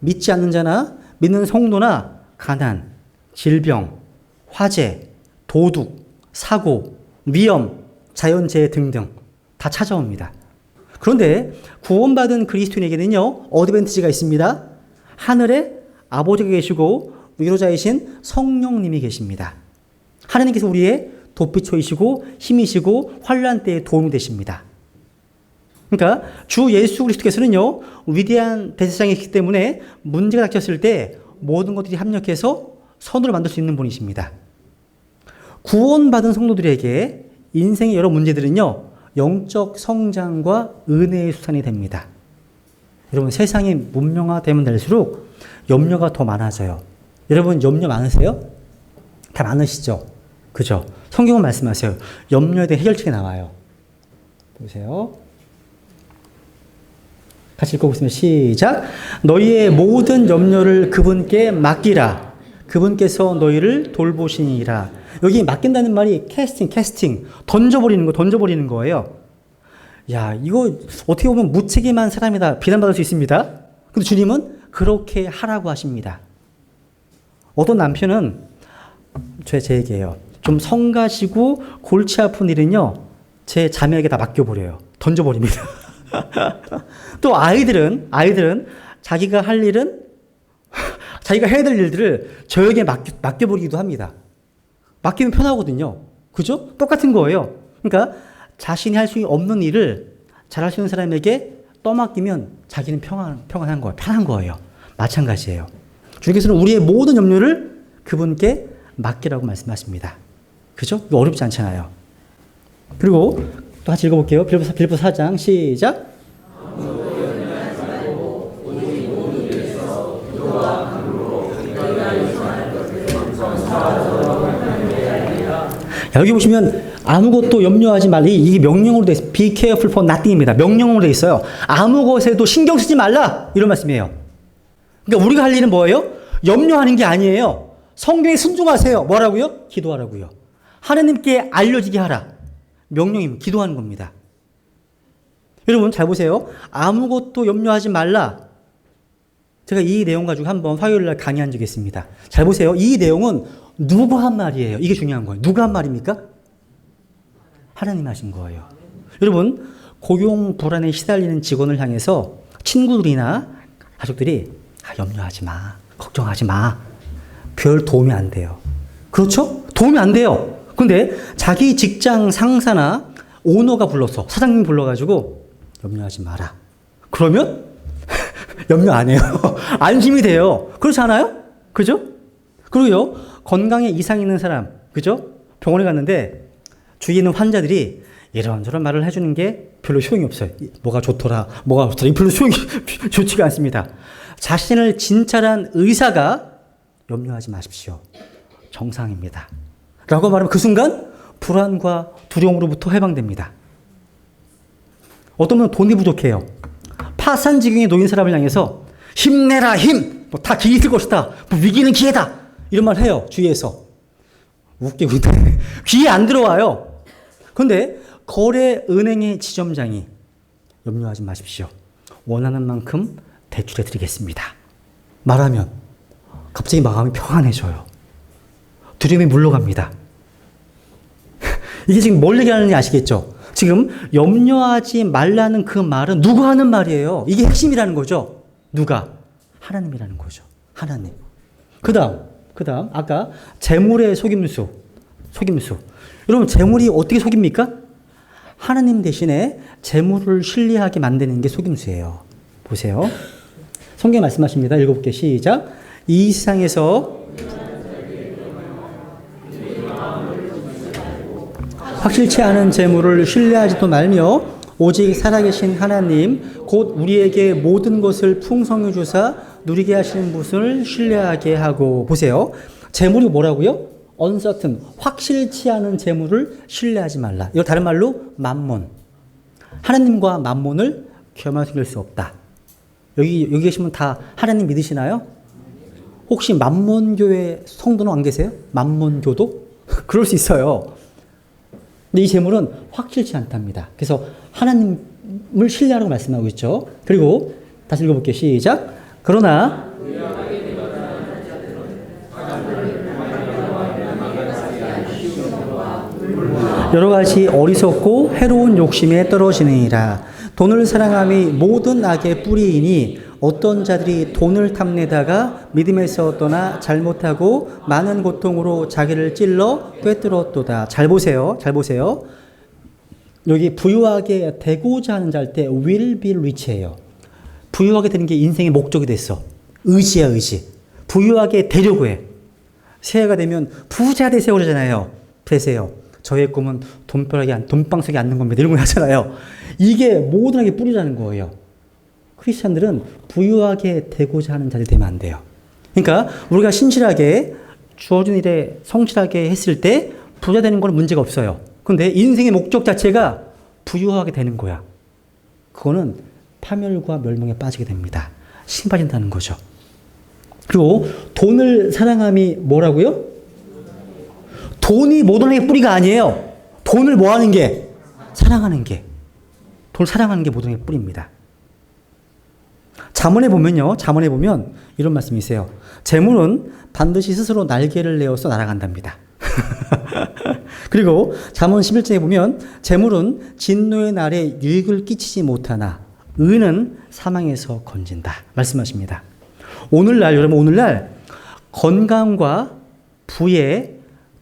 믿지 않는 자나 믿는 성도나 가난, 질병, 화재, 도둑, 사고, 위험, 자연재해 등등 다 찾아옵니다. 그런데 구원받은 그리스도인에게는요, 어드밴티지가 있습니다. 하늘에 아버지가 계시고 위로자이신 성령님이 계십니다. 하나님께서 우리의 돋비초이시고 힘이시고 환난 때에 도움이 되십니다. 그러니까 주 예수 그리스도께서는요, 위대한 대제사장이기 때문에 문제가 닥쳤을 때 모든 것들이 합력해서 선으로 만들 수 있는 분이십니다. 구원받은 성도들에게 인생의 여러 문제들은요, 영적 성장과 은혜의 수단이 됩니다. 여러분, 세상이 문명화되면 될수록 염려가 더 많아져요. 여러분, 염려 많으세요? 다 많으시죠? 그죠? 성경은 말씀하세요. 염려에 대해 해결책이 나와요. 보세요. 같이 읽어보겠습니다. 시작. 너희의 모든 염려를 그분께 맡기라. 그분께서 너희를 돌보시니라. 여기 맡긴다는 말이 캐스팅, 던져버리는 거예요. 야, 이거 어떻게 보면 무책임한 사람이다 비난받을 수 있습니다. 근데 주님은 그렇게 하라고 하십니다. 어떤 남편은 제 얘기예요. 좀 성가시고 골치 아픈 일은요, 제 자매에게 다 맡겨버려요. 던져버립니다. 또 아이들은 자기가 할 일은 자기가 해야 될 일들을 저에게 맡겨버리기도 합니다. 맡기면 편하거든요. 그죠? 똑같은 거예요. 그러니까 자신이 할 수 없는 일을 잘할 수 있는 사람에게 떠맡기면 자기는 평안한 거예요. 편한 거예요. 마찬가지예요. 주님께서는 우리의 모든 염려를 그분께 맡기라고 말씀하십니다. 그죠? 이거 어렵지 않잖아요. 그리고 또 같이 읽어볼게요. 빌립보 4장 시작. 여기 보시면 아무것도 염려하지 말라. 이게 명령으로 돼 있어요. Be careful for nothing입니다. 명령으로 돼 있어요. 아무 것에도 신경 쓰지 말라. 이런 말씀이에요. 그러니까 우리가 할 일은 뭐예요? 염려하는 게 아니에요. 성경에 순종하세요. 뭐라고요? 기도하라고요. 하나님께 알려지게 하라. 명령입니다. 기도하는 겁니다. 여러분 잘 보세요. 아무것도 염려하지 말라. 제가 이 내용 가지고 한번 화요일 날 강의한 적이 있습니다. 잘 보세요. 이 내용은 누가 한 말이에요? 이게 중요한 거예요. 누가 한 말입니까? 하나님 하신 거예요. 여러분, 고용 불안에 시달리는 직원을 향해서 친구들이나 가족들이 염려하지 마. 걱정하지 마. 별 도움이 안 돼요. 그렇죠? 도움이 안 돼요. 근데 자기 직장 상사나 오너가 불러서, 사장님이 불러가지고 염려하지 마라. 그러면 염려 안 해요. 안심이 돼요. 그렇지 않아요? 그죠? 그리고요, 건강에 이상 있는 사람, 그죠? 병원에 갔는데 주위에 있는 환자들이 이런저런 말을 해주는 게 별로 소용이 없어요. 뭐가 좋더라, 뭐가 좋더라. 별로 소용이 좋지가 않습니다. 자신을 진찰한 의사가 염려하지 마십시오. 정상입니다. 라고 말하면 그 순간 불안과 두려움으로부터 해방됩니다. 어떤 분은 돈이 부족해요. 파산지경에 놓인 사람을 향해서 힘내라 힘! 뭐 다 기회 있을 것이다. 뭐 위기는 기회다. 이런 말 해요. 주위에서. 웃기고 있는데 귀에 안 들어와요. 그런데 거래 은행의 지점장이 염려하지 마십시오. 원하는 만큼 대출해 드리겠습니다. 말하면 갑자기 마음이 평안해져요. 두려움이 물러갑니다. 이게 지금 뭘 얘기하는지 아시겠죠? 지금 염려하지 말라는 그 말은 누가 하는 말이에요? 이게 핵심이라는 거죠. 누가? 하나님이라는 거죠. 하나님. 그 다음 아까 재물의 속임수. 여러분 재물이 어떻게 속입니까? 하나님 대신에 재물을 신뢰하게 만드는 게 속임수예요. 보세요. 성경 말씀하십니다. 읽어볼게요. 시작. 이 세상에서 확실치 않은 재물을 신뢰하지도 말며 오직 살아계신 하나님 곧 우리에게 모든 것을 풍성히 주사 누리게 하시는 분을 신뢰하게 하고. 보세요. 재물이 뭐라고요? uncertain, 확실치 않은 재물을 신뢰하지 말라. 이거 다른 말로 만몬. 하나님과 만몬을 겸하실 수 없다. 여기 계시면 다 하나님 믿으시나요? 혹시 만몬교회 성도는 안 계세요? 만몬교도? 그럴 수 있어요. 근데 이 재물은 확실치 않답니다. 그래서 하나님을 신뢰하라고 말씀하고 있죠. 그리고 다시 읽어볼게요. 시작. 그러나 여러 가지 어리석고 해로운 욕심에 떨어지느니라. 돈을 사랑함이 모든 악의 뿌리이니 어떤 자들이 돈을 탐내다가 믿음에서 떠나 잘못하고 많은 고통으로 자기를 찔러 꿰뚫었도다. 잘 보세요. 여기 부유하게 되고자 하는 자 할 때 will be rich예요. 부유하게 되는 게 인생의 목적이 됐어. 의지야, 의지. 부유하게 되려고 해. 새해가 되면 부자 되세요 그러잖아요. 되세요. 저의 꿈은 돈방석에 앉는 겁니다. 이런 거 하잖아요. 이게 모든 악의 뿌리라는 거예요. 크리스찬들은 부유하게 되고자 하는 자들이 되면 안 돼요. 그러니까 우리가 신실하게 주어진 일에 성실하게 했을 때 부자 되는 건 문제가 없어요. 그런데 인생의 목적 자체가 부유하게 되는 거야. 그거는 파멸과 멸망에 빠지게 됩니다. 신 빠진다는 거죠. 그리고 돈을 사랑함이 뭐라고요? 돈이 모든 악의 뿌리가 아니에요. 돈을 뭐 하는 게? 사랑하는 게. 돈을 사랑하는 게 모든 악의 뿌리입니다. 잠언에 보면 이런 말씀이 있어요. 재물은 반드시 스스로 날개를 내어서 날아간답니다. 그리고 잠언 11장에 보면 재물은 진노의 날에 유익을 끼치지 못하나 의는 사망에서 건진다. 말씀하십니다. 오늘날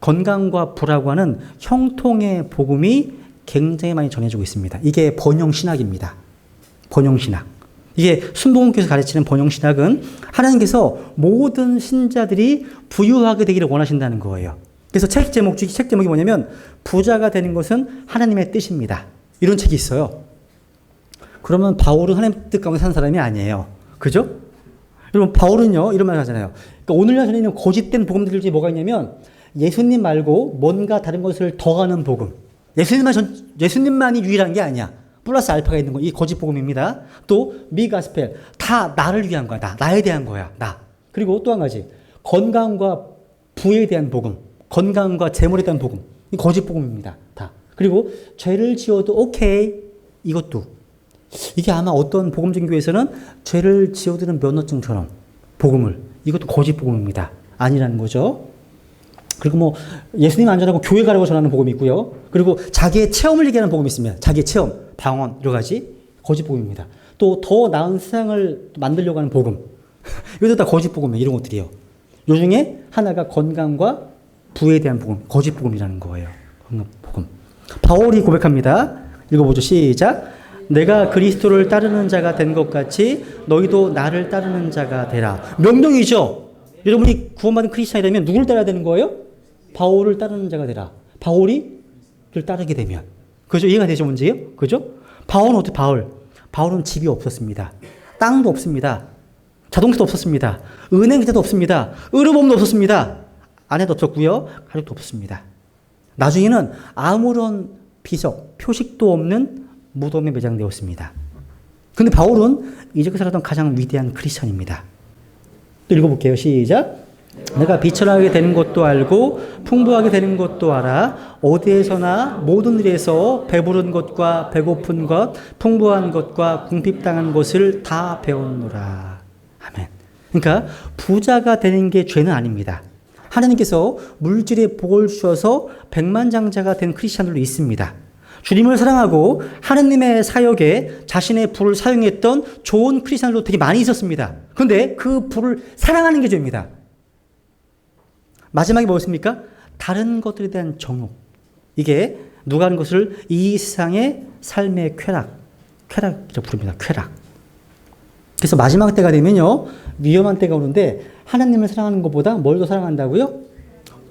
건강과 부라고 하는 형통의 복음이 굉장히 많이 전해지고 있습니다. 이게 번영신학입니다. 번영신학. 이게 순복음교에서 가르치는 번영신학은 하나님께서 모든 신자들이 부유하게 되기를 원하신다는 거예요. 그래서 책 제목이 뭐냐면 부자가 되는 것은 하나님의 뜻입니다. 이런 책이 있어요. 그러면 바울은 하나님 뜻 가운데 사는 사람이 아니에요. 그죠? 여러분 바울은요 이런 말을 하잖아요. 그러니까 오늘날 전에는 거짓된 복음들 중에 뭐가 있냐면 예수님 말고 뭔가 다른 것을 더하는 복음. 예수님만이 유일한 게 아니야. 플러스 알파가 있는 거. 이 거짓 복음입니다. 또 미가스펠. 다 나를 위한 거야. 나에 대한 거야. 나. 그리고 또 한 가지. 건강과 부에 대한 복음. 건강과 재물에 대한 복음. 이 거짓 복음입니다. 다. 그리고 죄를 지어도 오케이. 이것도. 이게 아마 어떤 복음전교에서는 죄를 지어드는 면허증처럼 복음을. 이것도 거짓 복음입니다. 아니라는 거죠. 그리고 뭐 예수님 안전하고 교회 가라고 전하는 복음이 있고요. 그리고 자기의 체험을 얘기하는 복음이 있습니다. 자기의 체험, 방언 여러 가지 거짓 복음입니다. 또 더 나은 세상을 만들려고 하는 복음. 이것도 다 거짓 복음이에요. 이런 것들이요. 요 중에 하나가 건강과 부에 대한 복음, 거짓 복음이라는 거예요. 복음. 바울이 고백합니다. 읽어보죠. 시작. 내가 그리스도를 따르는 자가 된 것 같이 너희도 나를 따르는 자가 되라. 명령이죠. 여러분이 구원받은 크리스찬이라면 누구를 따라야 되는 거예요? 바울을 따르는 자가 되라. 바울이 따르게 되면. 그죠? 이해가 되죠, 문제요? 그죠? 바울은 어떻게, 바울은 집이 없었습니다. 땅도 없습니다. 자동차도 없었습니다. 은행 계좌도 없습니다. 의료보험도 없었습니다. 아내도 없었고요. 가족도 없었습니다. 나중에는 아무런 비석, 표식도 없는 무덤에 매장되었습니다. 근데 바울은 이제껏 살았던 가장 위대한 크리스천입니다. 또 읽어볼게요. 시작. 내가 비천하게 되는 것도 알고 풍부하게 되는 것도 알아. 어디에서나 모든 일에서 배부른 것과 배고픈 것, 풍부한 것과 궁핍당한 것을 다 배웠노라. 아멘. 그러니까 부자가 되는 게 죄는 아닙니다. 하나님께서 물질의 복을 주셔서 백만장자가 된 크리스찬들도 있습니다. 주님을 사랑하고 하나님의 사역에 자신의 부를 사용했던 좋은 크리스찬들도 되게 많이 있었습니다. 그런데 그 부를 사랑하는 게 죄입니다. 마지막에 뭐였습니까? 다른 것들에 대한 정욕. 이게 누가 하는 것을 이 세상의 삶의 쾌락이라고 부릅니다. 쾌락. 그래서 마지막 때가 되면요, 위험한 때가 오는데 하나님을 사랑하는 것보다 뭘 더 사랑한다고요?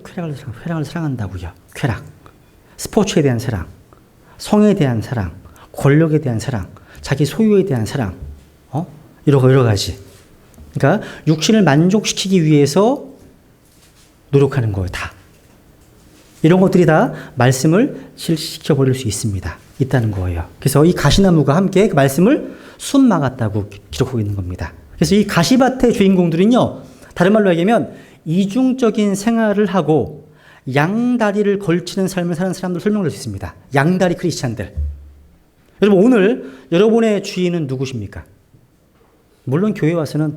쾌락을 사랑한다고요. 쾌락. 스포츠에 대한 사랑, 성에 대한 사랑, 권력에 대한 사랑, 자기 소유에 대한 사랑, 여러 가지. 그러니까 육신을 만족시키기 위해서 노력하는 거예요, 다. 이런 것들이 다 말씀을 실시켜 버릴 수 있다는 거예요. 그래서 이 가시나무가 함께 그 말씀을 숨 막았다고 기록하고 있는 겁니다. 그래서 이 가시밭의 주인공들은요, 다른 말로 얘기하면 이중적인 생활을 하고 양다리를 걸치는 삶을 사는 사람들 설명할 수 있습니다. 양다리 크리스찬들. 여러분, 오늘 여러분의 주인은 누구십니까? 물론 교회 와서는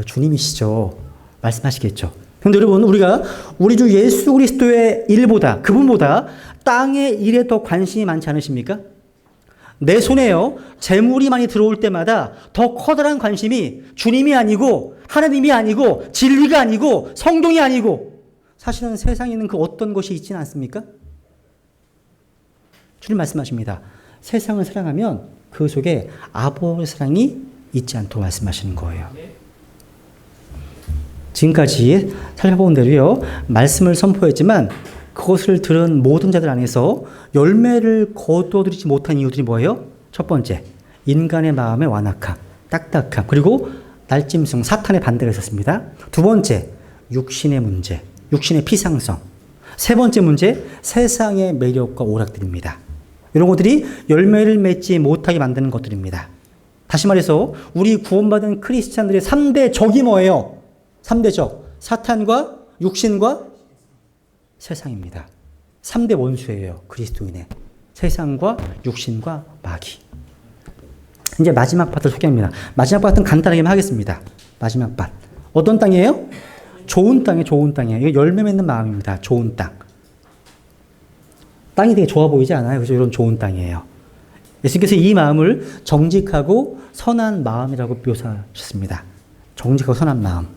주님이시죠. 말씀하시겠죠. 그런데 여러분, 우리가 우리 주 예수 그리스도의 일보다, 그분보다 땅의 일에 더 관심이 많지 않으십니까? 내 손에요, 재물이 많이 들어올 때마다 더 커다란 관심이 주님이 아니고 하나님이 아니고 진리가 아니고 성동이 아니고 사실은 세상에 있는 그 어떤 것이 있지는 않습니까? 주님 말씀하십니다. 세상을 사랑하면 그 속에 아버지의 사랑이 있지 않도록 말씀하시는 거예요. 지금까지 살펴본 대로요, 말씀을 선포했지만 그것을 들은 모든 자들 안에서 열매를 거두어들이지 못한 이유들이 뭐예요? 첫 번째, 인간의 마음의 완악함, 딱딱함, 그리고 날짐승, 사탄의 반대가 있었습니다. 두 번째, 육신의 문제, 육신의 피상성. 세 번째 문제, 세상의 매력과 오락들입니다. 이런 것들이 열매를 맺지 못하게 만드는 것들입니다. 다시 말해서 우리 구원받은 크리스찬들의 3대 적이 뭐예요? 3대 적, 사탄과 육신과 세상입니다. 3대 원수예요. 그리스도인의. 세상과 육신과 마귀. 이제 마지막 밭을 소개합니다. 마지막 밭은 간단하게 하겠습니다. 마지막 밭. 어떤 땅이에요? 좋은 땅이에요. 좋은 땅이에요. 이거 열매 맺는 마음입니다. 좋은 땅. 땅이 되게 좋아 보이지 않아요? 그래서 이런 좋은 땅이에요. 예수님께서 이 마음을 정직하고 선한 마음이라고 묘사하셨습니다. 정직하고 선한 마음.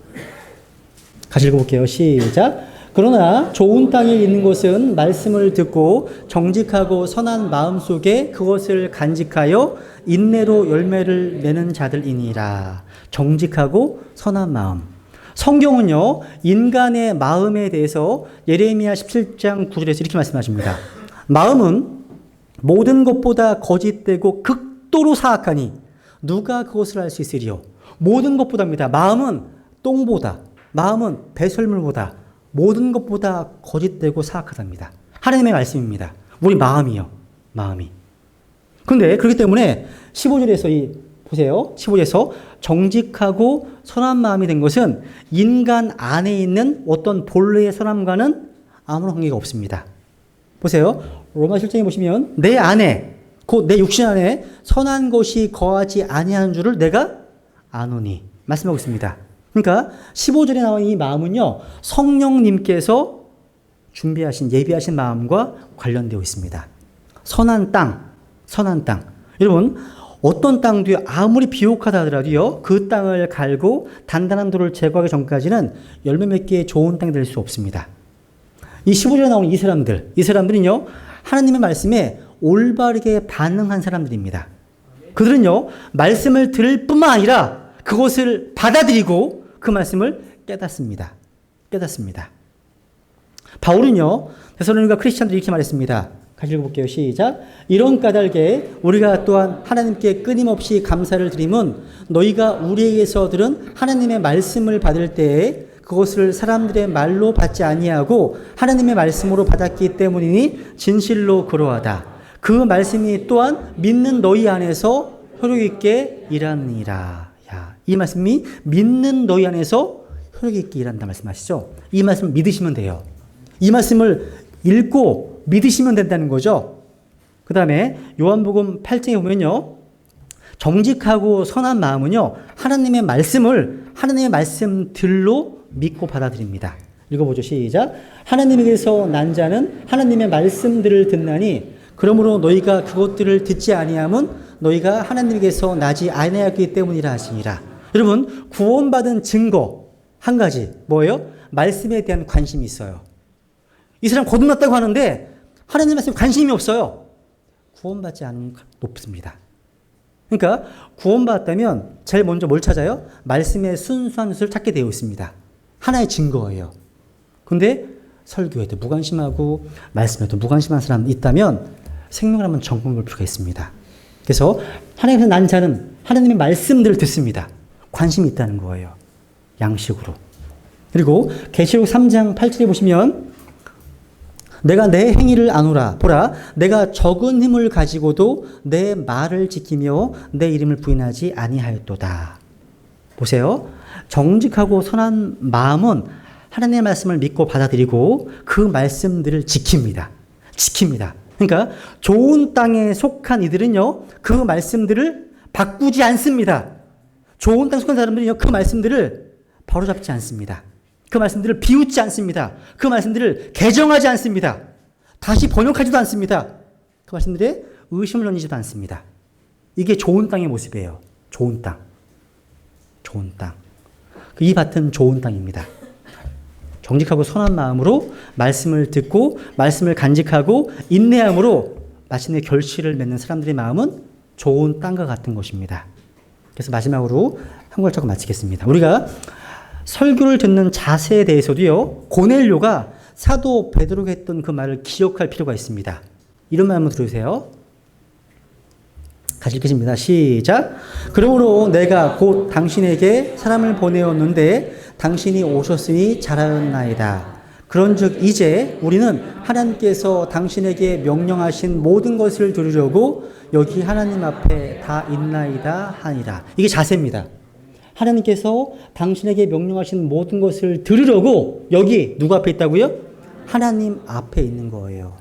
같이 읽어볼게요. 시작. 그러나 좋은 땅에 있는 것은 말씀을 듣고 정직하고 선한 마음 속에 그것을 간직하여 인내로 열매를 내는 자들이니라. 정직하고 선한 마음. 성경은요, 인간의 마음에 대해서 예레미야 17장 9절에서 이렇게 말씀하십니다. 마음은 모든 것보다 거짓되고 극도로 사악하니 누가 그것을 알 수 있으리요. 모든 것보다입니다. 마음은 똥보다, 마음은 배설물보다, 모든 것보다 거짓되고 사악하답니다. 하나님의 말씀입니다. 우리 마음이요. 마음이. 그런데 그렇기 때문에 15절에서 보세요. 15절에서 정직하고 선한 마음이 된 것은 인간 안에 있는 어떤 본래의 선함과는 아무런 관계가 없습니다. 보세요. 로마 7장에 보시면 내 안에, 곧 내 육신 안에 선한 것이 거하지 아니하는 줄을 내가 아노니 말씀하고 있습니다. 그러니까 15절에 나온 이 마음은요, 성령님께서 준비하신, 예비하신 마음과 관련되어 있습니다. 선한 땅, 선한 땅. 여러분, 어떤 땅도요, 아무리 비옥하다 하더라도요, 그 땅을 갈고 단단한 돌을 제거하기 전까지는 열매 맺기에 좋은 땅이 될 수 없습니다. 이 15절에 나오는 이 사람들은요, 하나님의 말씀에 올바르게 반응한 사람들입니다. 그들은요, 말씀을 들을 뿐만 아니라 그것을 받아들이고 그 말씀을 깨닫습니다. 바울은요, 데살로니가 크리스찬들이 이렇게 말했습니다. 같이 읽어볼게요. 시작. 이런 까닭에 우리가 또한 하나님께 끊임없이 감사를 드림은 너희가 우리에게서 들은 하나님의 말씀을 받을 때에 그것을 사람들의 말로 받지 아니하고 하나님의 말씀으로 받았기 때문이니 진실로 그러하다. 그 말씀이 또한 믿는 너희 안에서 효력 있게 일하느니라. 야, 이 말씀이 믿는 너희 안에서 효력 있게 일한다 말씀하시죠. 이 말씀을 믿으시면 돼요. 이 말씀을 읽고 믿으시면 된다는 거죠. 그 다음에 요한복음 8장에 보면요. 정직하고 선한 마음은요. 하나님의 말씀들로 믿고 받아들입니다. 읽어보죠. 시작. 하나님에게서 난 자는 하나님의 말씀들을 듣나니 그러므로 너희가 그것들을 듣지 아니함은 너희가 하나님에게서 나지 아니하였기 때문이라 하시니라. 여러분 구원받은 증거 한 가지 뭐예요? 말씀에 대한 관심이 있어요. 이 사람 거듭났다고 하는데 하나님 말씀에 관심이 없어요. 구원받지 않으면 높습니다. 그러니까 구원받았다면 제일 먼저 뭘 찾아요? 말씀의 순수한 것을 찾게 되어 있습니다. 하나의 증거예요. 근데 설교에도 무관심하고 말씀에도 무관심한 사람이 있다면 생명을 한번 점검해 볼 필요가 있습니다. 그래서 하나님께서 난 자는 하나님의 말씀들을 듣습니다. 관심이 있다는 거예요. 양식으로. 그리고 계시록 3장 8절에 보시면 내가 내 행위를 아노라. 보라, 내가 적은 힘을 가지고도 내 말을 지키며 내 이름을 부인하지 아니하였도다. 보세요. 정직하고 선한 마음은 하나님의 말씀을 믿고 받아들이고 그 말씀들을 지킵니다. 그러니까 좋은 땅에 속한 이들은요. 그 말씀들을 바꾸지 않습니다. 좋은 땅에 속한 사람들은요. 그 말씀들을 바로잡지 않습니다. 그 말씀들을 비웃지 않습니다. 그 말씀들을 개정하지 않습니다. 다시 번역하지도 않습니다. 그 말씀들에 의심을 던지지도 않습니다. 이게 좋은 땅의 모습이에요. 좋은 땅. 이 밭은 좋은 땅입니다. 정직하고 선한 마음으로 말씀을 듣고 말씀을 간직하고 인내함으로 마침내 결실을 맺는 사람들의 마음은 좋은 땅과 같은 것입니다. 그래서 마지막으로 한 걸 적고 마치겠습니다. 우리가 설교를 듣는 자세에 대해서도요. 고넬료가 사도 베드로가 했던 그 말을 기억할 필요가 있습니다. 이런 말 한번 들으세요. 같이 읽겠습니다. 시작. 그러므로 내가 곧 당신에게 사람을 보내었는데 당신이 오셨으니 잘하였나이다. 그런즉 이제 우리는 하나님께서 당신에게 명령하신 모든 것을 들으려고 여기 하나님 앞에 다 있나이다 하니라. 이게 자세입니다. 하나님께서 당신에게 명령하신 모든 것을 들으려고 여기 누구 앞에 있다고요? 하나님 앞에 있는 거예요.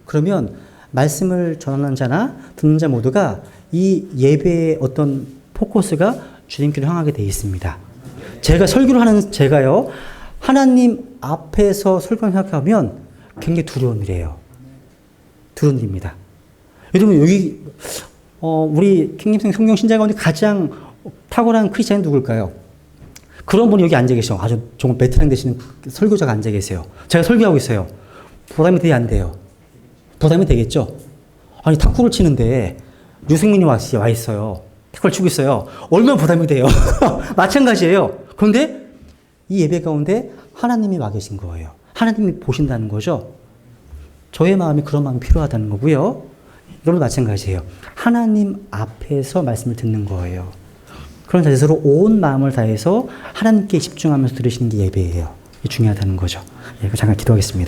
그러면 말씀을 전하는 자나 듣는 자 모두가 이 예배의 어떤 포커스가 주님께로 향하게 되어 있습니다. 제가 설교를 하는 제가요. 하나님 앞에서 설교를 생각하면 굉장히 두려운 일이에요. 두려운 일입니다. 여러분 여기 우리 킹김생 성경 신자 가운데 가장 탁월한 크리스찬은 누굴까요? 그런 분이 여기 앉아 계셔. 아주 정말 베테랑 되시는 설교자가 앉아 계세요. 제가 설교하고 있어요. 부담이 되게 안 돼요. 부담이 되겠죠? 아니 탁구를 치는데 유승민이 와 있어요. 탁구를 치고 있어요. 얼마나 부담이 돼요. 마찬가지예요. 그런데 이 예배 가운데 하나님이 와 계신 거예요. 하나님이 보신다는 거죠. 저의 마음이 그런 마음이 필요하다는 거고요. 여러분 마찬가지예요. 하나님 앞에서 말씀을 듣는 거예요. 그런 자세로 온 마음을 다해서 하나님께 집중하면서 들으시는 게 예배예요. 이게 중요하다는 거죠. 잠깐 기도하겠습니다.